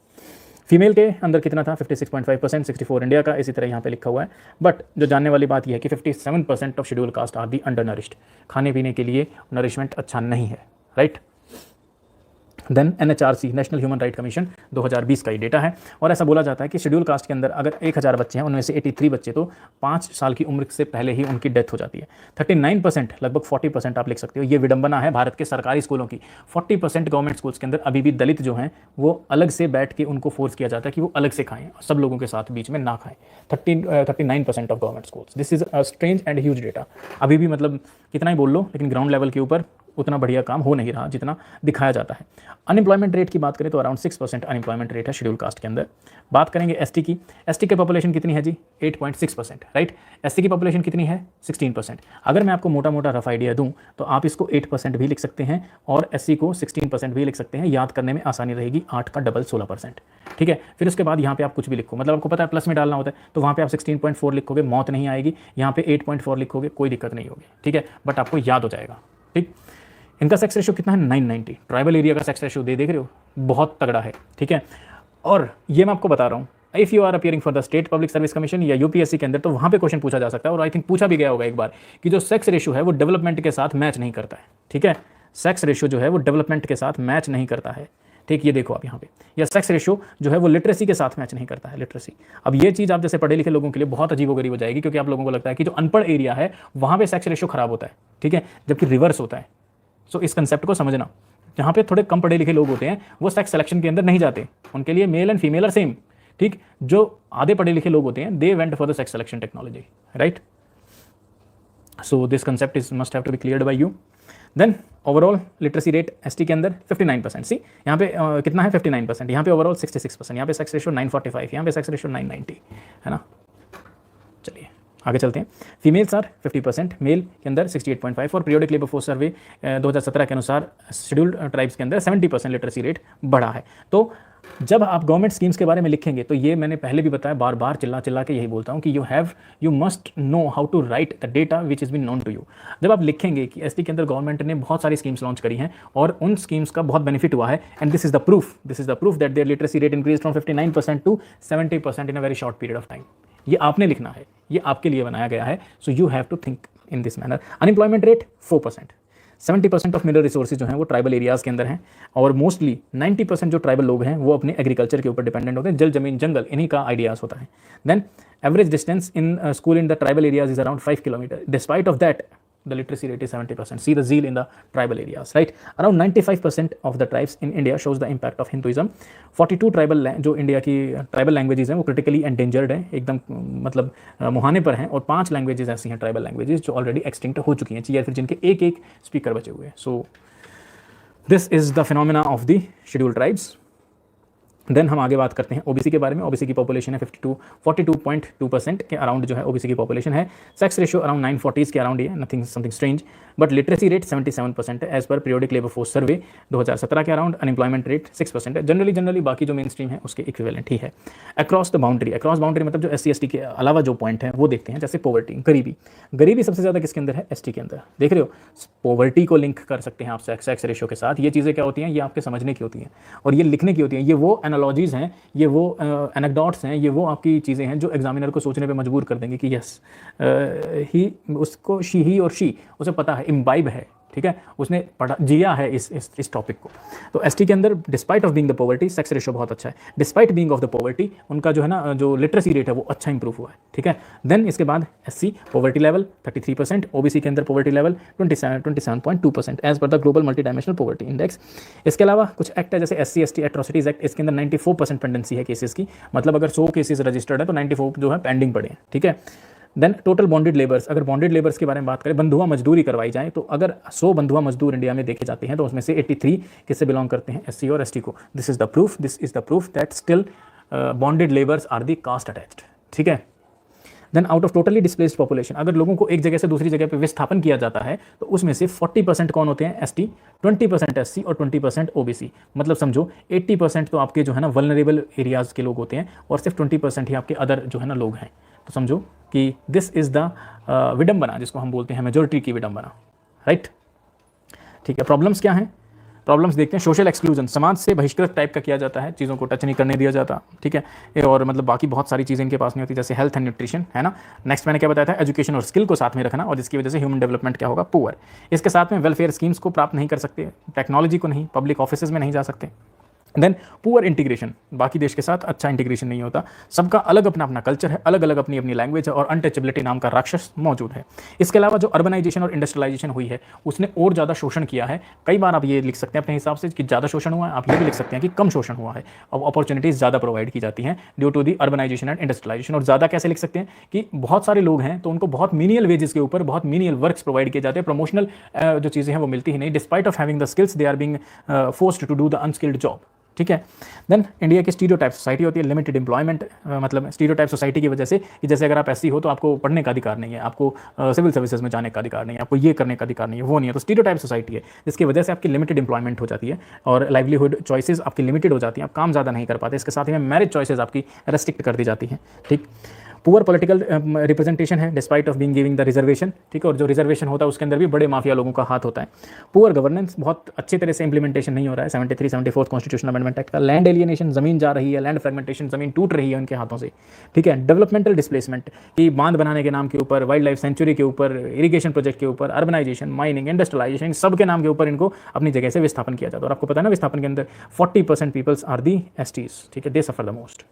फीमेल के अंदर कितना था 56.5%, 64 इंडिया का, इसी तरह यहाँ पे लिखा हुआ है। बट जो जानने वाली बात यह है कि 57% of schedule caste are the undernourished, खाने पीने के लिए नरिशमेंट अच्छा नहीं है, right. Then NHRC, national human right commission, 2020 का ये डेटा है, और ऐसा बोला जाता है कि शेड्यूल कास्ट के अंदर अगर 1000 बच्चे हैं उनमें से 83 बच्चे तो 5 साल की उम्र से पहले ही उनकी डेथ हो जाती है। 39%, लगभग 40% आप लिख सकते हो, ये विडंबना है भारत के सरकारी स्कूलों की। 40% गवर्नमेंट स्कूल्स के अंदर अभी भी दलित जो हैं वो अलग से बैठ के उनको फोर्स किया जाता है कि वो अलग से खाएं, सब लोगों के साथ बीच में ना खाएं। 39% of government schools, this is a strange and huge data. अभी भी मतलब कितना ही बोल लो, लेकिन ग्राउंड लेवल के ऊपर उतना बढ़िया काम हो नहीं रहा जितना दिखाया जाता है। अनएम्प्लॉयमेंट रेट की बात करें तो अराउंड 6% अनएम्प्लॉयमेंट रेट है शेड्यूल कास्ट के अंदर। बात करेंगे एसटी की, एसटी की पॉपुलेशन कितनी है जी 8.6%, राइट। एससी की पॉपुलेशन कितनी है 16%। अगर मैं आपको मोटा मोटा रफ आइडिया दूं तो आप इसको 8% भी लिख सकते हैं और एससी को 16% भी लिख सकते हैं, याद करने में आसानी रहेगी, 8 का डबल 16%, ठीक है। फिर उसके बाद यहाँ पे आप कुछ भी लिखो, मतलब आपको पता है प्लस में डालना होता है, तो वहाँ पे आप 16.4 लिखोगे, मौत नहीं आएगी। यहाँ पे 8.4 लिखोगे, कोई दिक्कत नहीं होगी, ठीक है, बट आपको याद हो जाएगा, ठीक। इनका सेक्स रेशियो कितना है 990, ट्राइबल एरिया का सेक्स रेशियो देख रहे हो, बहुत तगड़ा है, ठीक है। और ये मैं आपको बता रहा हूँ, if you are appearing for the state public service commission या यूपीएससी के अंदर, तो वहाँ पे क्वेश्चन पूछा जा सकता है, और आई थिंक पूछा भी गया होगा एक बार, कि जो सेक्स रेशियो है वो डेवलपमेंट के साथ मैच नहीं करता है, ठीक है। सेक्स रेशियो जो है वो डेवलपमेंट के साथ मैच नहीं करता है, ठीक, ये देखो आप यहाँ पे, या सेक्स रेशियो जो है वो लिटरेसी के साथ मैच नहीं करता है, लिटरेसी। अब ये चीज़ आप जैसे पढ़े लिखे लोगों के लिए बहुत अजीबोगरीब हो जाएगी, क्योंकि आप लोगों को लगता है कि जो अनपढ़ एरिया है वहाँ पे सेक्स रेशियो खराब होता है, ठीक है, जबकि रिवर्स होता है। सो इस कंसेप्ट को समझना, जहाँ पे थोड़े कम पढ़े लिखे लोग होते हैं वो सेक्स सिलेक्शन के अंदर नहीं जाते, उनके लिए male and female are same, ठीक। जो आधे पढ़े लिखे लोग होते हैं they went for the sex selection technology, right. So this concept is must have to be cleared by you. Then overall literacy rate ST के अंदर 59%, सी यहाँ पे कितना है 59%, यहाँ पे ओवरऑल 66%, यहाँ पे सेक्स रेशियो 945, यहाँ पे सेक्स रेशियो 990, है ना। चलिए आगे चलते हैं। फीमेल्स आर 50%, मेल के अंदर 68.5 और पीरियोडिक लेबर फोर्स सर्वे 2017 के अनुसार शेड्यूल्ड ट्राइब्स के अंदर 70% लिटरेसी रेट बढ़ा है। तो जब आप गवर्नमेंट स्कीम्स के बारे में लिखेंगे तो ये मैंने पहले भी बताया, बार बार चिल्ला के यही बोलता हूँ कि you must know how to write the data which is been known to you. जब आप लिखेंगे कि एसटी के अंदर गवर्नमेंट ने बहुत सारी स्कीम्स लॉन्च करी हैं और उन स्कीम्स का बहुत बेनिफिट हुआ है, and this is the proof that their literacy rate increase from 59% to 70% in a very short period of time. ये आपने लिखना है, ये आपके लिए बनाया गया है, so you have to think in this manner. Unemployment rate 4%, 70% of mineral resources जो हैं वो ट्राइबल एरियाज़ के अंदर हैं, और मोस्टली 90% जो ट्राइबल लोग हैं वो अपने एग्रीकल्चर के ऊपर डिपेंडेंट होते हैं, जल जमीन जंगल इन्हीं का आइडियाज़ होता है। Then average distance in school in the tribal areas is around 5 kilometre, despite of that the literacy rate is 70%. See the zeal in the tribal areas, right? Around 95% of the tribes in India shows the impact of Hinduism. 42 tribal जो India की tribal languages हैं वो critically endangered हैं, एकदम मतलब मुहाने पर हैं, और 5 लैंग्वेजेस ऐसी हैं ट्राइबल लैंग्वेजेस जो ऑलरेडी एक्सटिंक्ट हो चुकी हैं, या फिर जिनके एक एक स्पीकर बचे हुए हैं। So this is the phenomena of the scheduled tribes. Then हम आगे बात करते हैं ओबीसी के बारे में। ओबीसी की पॉपुलेशन है 42.2% के अराउंड जो है ओबीसी की पॉपुलेशन है। सेक्स रेशियो अराउंड 940 के अराउंड ही है, nothing something strange. But literacy rate 77% है as per periodic labour force survey 2017 के अराउंड। अनएम्प्लॉयमेंट रेट 6% है। जनरली बाकी जो मेन स्ट्रीम है उसके इक्विवेलेंट ही है। अक्रॉस द बाउंड्री मतलब जो SC/ST के अलावा जो पॉइंट है वो देखते हैं, जैसे पॉवर्टी, गरीबी सबसे ज़्यादा किसके अंदर है? ST के अंदर। देख रहे हो, पॉवर्टी को लिंक कर सकते हैं आप सेक्स रेशियो के साथ। ये चीज़ें क्या होती हैं, ये आपके समझने की होती हैं और ये लिखने की होती हैं। ये वो एनालॉजीज़ हैं, ये वो एनेक्डोट्स हैं, ये वो आपकी चीज़ें हैं जो एग्जामिनर को सोचने पे मजबूर कर देंगे कि यस ही उसको ही और शी उसे पता है, इम्बाइब है, ठीक है, उसने पढ़ा जिया है इस टॉपिक को। तो एसटी के अंदर despite of being the poverty sex ratio बहुत अच्छा है। Despite being of the poverty उनका जो है ना जो लिटरेसी रेट है वो अच्छा इंप्रूव हुआ है, ठीक है। देन इसके बाद एससी पॉवर्टी लेवल 33%, ओबीसी के अंदर poverty level 27.2% as per the global multidimensional poverty index. इसके अलावा कुछ एक्ट है जैसे SC/ST एट्रोसिटीज एक्ट, इसके अंदर 94% पेंडेंसी है केसेस की, मतलब अगर 100 केसेस रजिस्टर्ड है तो 94 जो है पेंडिंग पड़े हैं, ठीक है। देन टोटल बॉन्डेड लेबर्स, अगर बॉन्डेड लेबर्स के बारे में बात करें, बंधुआ मजदूरी करवाई जाए तो अगर 100 बंधुआ मजदूर इंडिया में देखे जाते हैं तो उसमें से 83 किससे बिलोंग करते हैं? SC और ST को। This is the proof that still bonded labours are the caste attached, ठीक है। Then out of totally displaced population, अगर लोगों को एक जगह से दूसरी जगह पे विस्थापन किया जाता है तो उसमें से 40% कौन होते हैं? ST, 20% SC और 20% OBC। मतलब समझो 80% तो आपके जो है ना वल्नरेबल एरियाज़ के लोग होते हैं और सिर्फ 20% ही आपके अदर जो है ना लोग हैं। तो समझो कि दिस इज़ द विडम्बना, जिसको हम बोलते हैं मेजॉरिटी की विडम्बना, राइट, ठीक है। प्रॉब्लम्स क्या हैं? प्रॉब्लम्स देखते हैं। सोशल एक्सक्लूजन, समाज से बहिष्कृत टाइप का किया जाता है, चीज़ों को टच नहीं करने दिया जाता, ठीक है। और मतलब बाकी बहुत सारी चीज़ें इनके पास नहीं होती, जैसे हेल्थ एंड न्यूट्रिशन, है ना। नेक्स्ट मैंने क्या बताया था? एजुकेशन और स्किल को साथ में रखना, और जिसकी वजह से ह्यूमन डेवलपमेंट क्या होगा? पुअर। इसके साथ में वेलफेयर स्कीम्स को प्राप्त नहीं कर सकते, टेक्नोलॉजी को नहीं, पब्लिक ऑफिस में नहीं जा सकते। देन पुअर इंटीग्रेशन, बाकी देश के साथ अच्छा इंटीग्रेशन नहीं होता, सबका अलग अपना अपना कल्चर है, अलग अलग अपनी अपनी लैंग्वेज है और अनटचेबिलिटी नाम का राक्षस मौजूद है। इसके अलावा जो अर्बनाइजेशन और इंडस्ट्रियलाइजेशन हुई है उसने और ज़्यादा शोषण किया है। कई बार आप ये लिख सकते हैं अपने हिसाब से कि ज़्यादा शोषण हुआ है, आप ये भी लिख सकते हैं कि कम शोषण हुआ है। अब अपॉर्चुनिटीज़ ज़्यादा प्रोवाइड की जाती हैं due to the urbanisation and industrialisation. और ज़्यादा कैसे लिख सकते हैं कि बहुत सारे लोग हैं तो उनको बहुत मीनियल वेजेस के ऊपर बहुत मीनियल वर्क्स प्रोवाइड किए जाते हैं, प्रमोशनल जो चीज़ें हैं वो मिलती ही नहीं। Despite of having the skills they are being forced to do the unskilled job, ठीक है। देन इंडिया की स्टीरियोटाइप सोसाइटी होती है, लिमिटेड एम्प्लॉयमेंट, मतलब स्टीरियोटाइप सोसाइटी की वजह से कि जैसे अगर आप SC हो तो आपको पढ़ने का अधिकार नहीं है, आपको सिविल सर्विसेज में जाने का अधिकार नहीं है, आपको ये करने का अधिकार नहीं है, वो नहीं है। तो स्टीरियोटाइप सोसाइटी है जिसकी वजह से आपकी लिमिटेड एम्प्लॉयमेंट हो जाती है और लाइवलीहुड चॉइसेस आपकी लिमिटेड हो जाती हैं, आप काम ज़्यादा नहीं कर पाते। इसके साथ ही में मैरिज चॉइसेस आपकी रेस्ट्रिक्ट कर दी जाती हैं, ठीक। पुअर पॉलिटिकल रिप्रेजेंटेशन है despite of being giving the reservation, ठीक है, और जो रिजर्वेशन होता है उसके अंदर भी बड़े माफिया लोगों का हाथ होता है। पुअर गवर्नेंस, बहुत अच्छी तरह से इंप्लीमेंटेशन नहीं हो रहा है 73 74 कॉन्स्टिट्यूशनल अमेंडमेंट एक्ट का। लैंड एलियनेशन, जमीन जा रही है, लैंड फ्रेगमेंटेशन, जमीन टूट रही है उनके हाथों से, ठीक है। डेवलपमेंटल डिस्प्लेसमेंट की बांध बनाने के नाम के ऊपर, वाइल्ड लाइफ सेंचुरी के ऊपर, इरीगेशन प्रोजेक्ट के ऊपर, अर्बनाइजेशन, माइनिंग, इंडस्ट्रियलाइजेशन, सब के नाम के ऊपर इनको अपनी जगह से विस्थापन किया जाता है। और आपको पता है ना, विस्थापन के अंदर 40% पीपल्स आर दी एसटीज, ठीक है, दे सफर द मोस्ट।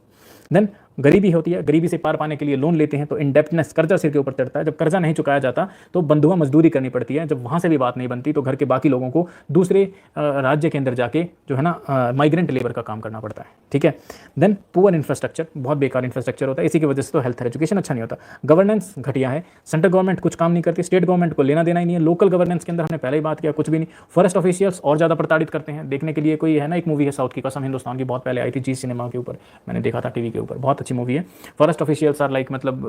देन गरीबी होती है, गरीबी से पार पाने के लिए लोन लेते हैं तो इंडेप्टनेस, कर्जा सिर के ऊपर चढ़ता है। जब कर्जा नहीं चुकाया जाता तो बंधुआ मजदूरी करनी पड़ती है। जब वहाँ से भी बात नहीं बनती तो घर के बाकी लोगों को दूसरे राज्य के अंदर जाके जो है ना माइग्रेंट लेबर का काम करना पड़ता है, ठीक है। देन पुअर इंफ्रास्ट्रक्चर, बहुत बेकार इंफ्रास्ट्रक्चर होता है, इसी की वजह से तो हेल्थ एजुकेशन अच्छा नहीं होता। गवर्नेंस घटिया है, सेंट्रल गवर्नमेंट कुछ काम नहीं करती, स्टेट गवर्नमेंट को लेना देना ही नहीं है। लोकल गवर्नेंस के अंदर हमने पहले ही बात किया, कुछ भी नहीं। फॉरेस्ट ऑफिशियल्स और ज़्यादा प्रताड़ित करते हैं। देखने के लिए कोई है ना, एक मूवी है साउथ की कसम हिंदुस्तान की, बहुत पहले आई थी जी सिनेमा के ऊपर, मैंने देखा था टीवी के ऊपर, बहुत अच्छी मूवी है। फॉरेस्ट ऑफिशियल्स आर लाइक, मतलब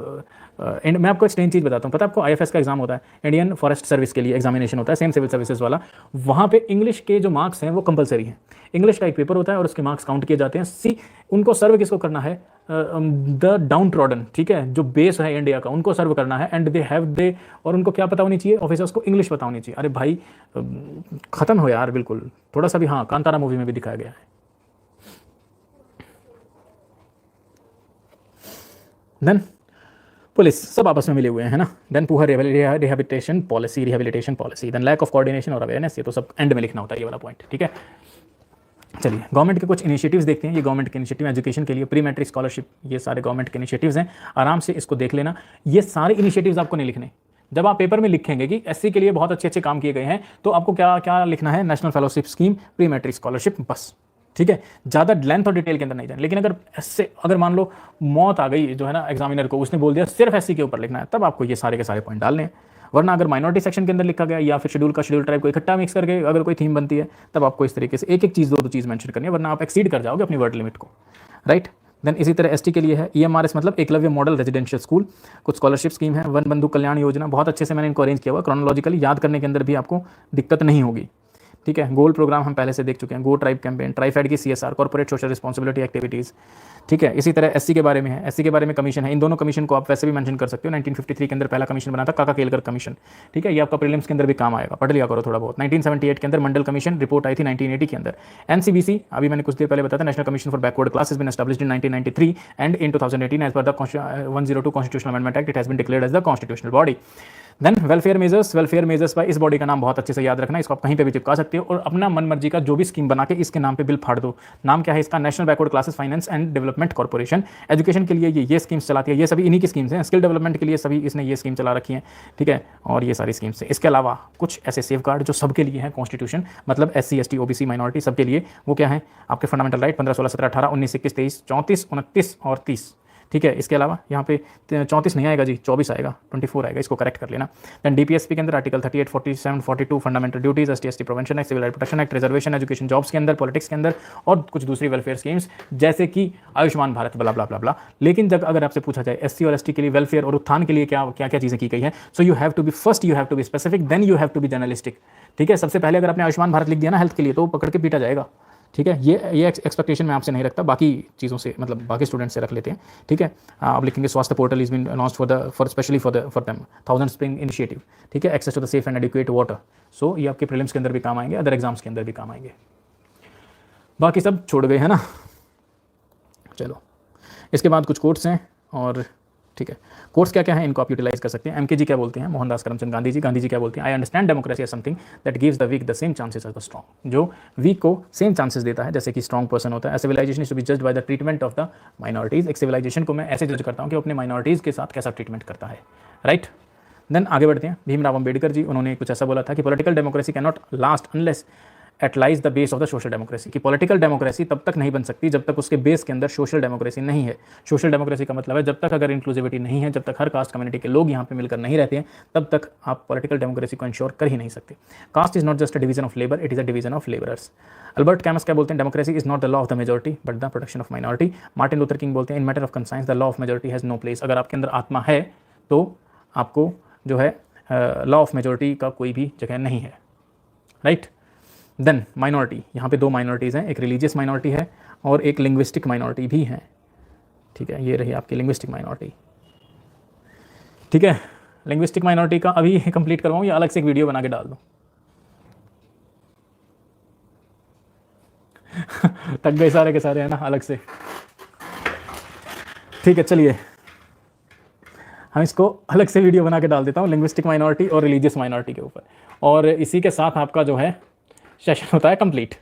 मैं आपको एक स्ट्रेंज चीज़ बताता हूँ। पता है आपको, आईएफएस का एग्जाम होता है, इंडियन फॉरेस्ट सर्विस के लिए एग्जामिनेशन होता है, सेम सिविल सर्विसेज वाला। वहाँ पे इंग्लिश के जो मार्क्स हैं वो कंपलसरी हैं। इंग्लिश का एक पेपर होता है और उसके मार्क्स काउंट किए जाते हैं। उनको सर्व किसको करना है? द डाउन ट्रॉडन, ठीक है, जो बेस है इंडिया का, उनको सर्व करना है। एंड दे और उनको क्या पता होनी चाहिए? ऑफिसर्स को इंग्लिश पता होनी चाहिए। अरे भाई खत्म हो यार, बिल्कुल थोड़ा सा भी। हाँ, कांतारा मूवी में भी दिखाया गया है। देन पुलिस, सब आपस में मिले हुए हैं ना। Then poor rehabilitation policy, then lack of coordination और अवेयरनेस। ये तो सब एंड में लिखना होता है, ये वाला पॉइंट, ठीक है। चलिए गवर्नमेंट के कुछ इनिशिएटिव्स देखते हैं। ये गवर्नमेंट के इनिशिएटिव एजुकेशन के लिए, प्री मैट्रिक स्कॉलरशिप, ये सारे गवर्नमेंट के इनिशिएटिव्स हैं। आराम से इसको देख लेना। ये सारे इनिशिएटिव्स आपको नहीं लिखने। जब आप पेपर में लिखेंगे कि एससी के लिए बहुत अच्छे अच्छे काम किए गए हैं, तो आपको क्या क्या लिखना है? National fellowship scheme, pre matric scholarship, बस, ठीक है। ज़्यादा लेंथ और डिटेल के अंदर नहीं जाना। लेकिन अगर मान लो मौत आ गई जो है ना एग्जामिनर को, उसने बोल दिया सिर्फ एससी के ऊपर लिखना है, तब आपको ये सारे के सारे पॉइंट डालने हैं। वरना अगर माइनॉरिटी सेक्शन के अंदर लिखा गया या फिर शेड्यूल ट्राइब को इकट्ठा मिक्स करके अगर कोई थीम बनती है, तब आपको इस तरीके से एक एक चीज़ दो चीज़ मेंशन करनी है, वरना आप एक्सीड कर जाओगे अपनी वर्ड लिमिट को, राइट। देन इसी तरह एसटी के लिए है ईएमआरएस, मतलब एकलव्य मॉडल रेजिडेंशियल स्कूल। कुछ स्कॉलरशिप स्कीम है, वन बंधु कल्याण योजना, बहुत अच्छे से मैंने इनको अरेंज किया हुआ, क्रोनोलॉजिकली याद करने के अंदर भी आपको दिक्कत नहीं होगी, ठीक है। गोल्ड प्रोग्राम हम पहले से देख चुके हैं। गो ट्राइब कैंपेन, ट्राइफेड की CSR, corporate social responsibility activities, ठीक है। इसी तरह एससी के बारे में है, एससी के बारे में कमीशन है। इन दोनों कमीशन को आप वैसे भी मेंशन कर सकते हो। 1953 के अंदर पहला कमीशन बना था, काका केलकर कमीशन, ठीक है। ये आपका प्रीलिम्स के अंदर भी काम आएगा, पढ़ लिया करो थोड़ा बहुत। 1978 के अंदर मंडल कमीशन रिपोर्ट आई थी 1980 के अंदर। एनसीबीसी, अभी मैंने कुछ देर पहले बताया था, national commission for backward classes been established in 1993 and in 2018 as per the 102 constitutional amendment act it has been declared as the constitutional body. Then welfare measures पर इस बॉडी का नाम बहुत अच्छे से याद रखना, इसको आप कहीं पे भी चिपका सकते हो और अपना मन मर्जी का जो भी स्कीम बना के इसके नाम पे बिल फाड़ दो। नाम क्या है इसका? National backward classes finance and development corporation. Education के लिए ये स्कीम्स चलाती है, ये सभी इन्हीं की स्कीम्स हैं। स्किल डेवलपमेंट के लिए सभी इसने ये स्कीम चला रखी है, ठीक है। और ये सारी स्कीम्स है। इसके अलावा कुछ ऐसे सेफ गार्ड जो सबके लिए हैं कॉन्स्टिट्यूशन, मतलब SC ST OBC माइनॉरिटी सबके लिए, वो क्या है? आपके फंडामेंटल राइट 15 16 17 18 19 21 23 34 29 और 30, ठीक है। इसके अलावा यहाँ पे 34 नहीं आएगा जी, 24 आएगा, 24 आएगा, इसको करेक्ट कर लेना। दैन DPSP के अंदर article 38 47 42 fundamental duties, ST ST prevention act, civil right protection act, reservation, education, jobs के अंदर, पॉलिटिक्स के अंदर, और कुछ दूसरी वेलफेयर स्कीम्स जैसे कि आयुष्मान भारत, ब्ला ब्ला ब्ला ब्ला। लेकिन जब अगर आपसे पूछा जाए SC और ST के लिए वेलफेयर और उत्थान के लिए क्या क्या चीज़ें की गई हैं, so you have to be specific, then you have to be journalistic, ठीक है। सबसे पहले अगर आपने आयुष्मान भारत लिख दिया ना हेल्थ के लिए, तो पकड़ के पीटा जाएगा, ठीक है। ये एक्सपेक्टेशन मैं आपसे नहीं रखता, बाकी चीज़ों से, मतलब बाकी स्टूडेंट्स से रख लेते हैं, ठीक है। आप लिखेंगे Swasthya portal is been launched for specially for them 1000 spring initiative, ठीक है। Access to the safe and adequate water. So ये आपके प्रीलिम्स के अंदर भी काम आएंगे, अदर एग्जाम्स के अंदर भी काम आएंगे। बाकी सब छोड़ गए हैं ना। चलो इसके बाद कुछ कोट्स हैं, और ठीक है, कोर्स क्या क्या है इनको आप यूटिलाइज कर सकते हैं। MKG क्या बोलते हैं? मोहनदास करमचंद गांधी जी क्या बोलते हैं? I understand democracy as something that gives the weak the same chances as the strong, जो वीक को सेम चांसेस देता है जैसे कि स्ट्रॉन्ग पर्सन होता है। Civilisation is to be judged by the treatment of the minorities. एक civilisation को मैं ऐसे जज करता हूँ कि अपने माइनॉरिटीज के साथ कैसा ट्रीटमेंट करता है, राइट। देन आगे बढ़ते हैं। भीमराव अम्बेडकर जी, उन्होंने कुछ ऐसा बोला था कि political democracy can not last unless it lies the base of the social democracy, कि पॉलिटिकल डेमोक्रेसी तब तक नहीं बन सकती जब तक उसके बेस के अंदर सोशल डेमोक्रेसी नहीं है। सोशल डेमोक्रेसी का मतलब है जब तक अगर इंक्लूसिविटी नहीं है, जब तक हर कास्ट कम्युनिटी के लोग यहाँ पे मिलकर नहीं रहते हैं, तब तक आप पॉलिटिकल डेमोक्रेसी को इंश्योर कर ही नहीं सकते। Caste is not just a division of labour, it is a division of labourers. Albert Camus क्या बोलते हैं? Democracy is not the law of the majority but the protection of minority. Martin Luther King बोलते हैं in matter of conscience the law of majority has no place. अगर आपके अंदर आत्मा है तो आपको जो है लॉ ऑफ मेजॉरिटी का कोई भी जगह नहीं है, राइट। देन माइनॉरिटी, यहाँ पे दो माइनॉरिटीज़ हैं, एक रिलीजियस माइनॉरिटी है और एक लिंग्विस्टिक माइनॉरिटी भी है, ठीक है। ये रही आपकी लिंग्विस्टिक माइनॉरिटी, ठीक है, लिंग्विस्टिक माइनॉरिटी का अभी कंप्लीट करवाऊँ या अलग से एक वीडियो बना के डाल दूँ? थक गए सारे के सारे, है ना, अलग से। ठीक है, चलिए हम इसको अलग से वीडियो बना के डाल देता हूँ, लिंग्विस्टिक माइनॉरिटी और रिलीजियस माइनॉरिटी के ऊपर, और इसी के साथ आपका जो है सेशन होता है कंप्लीट।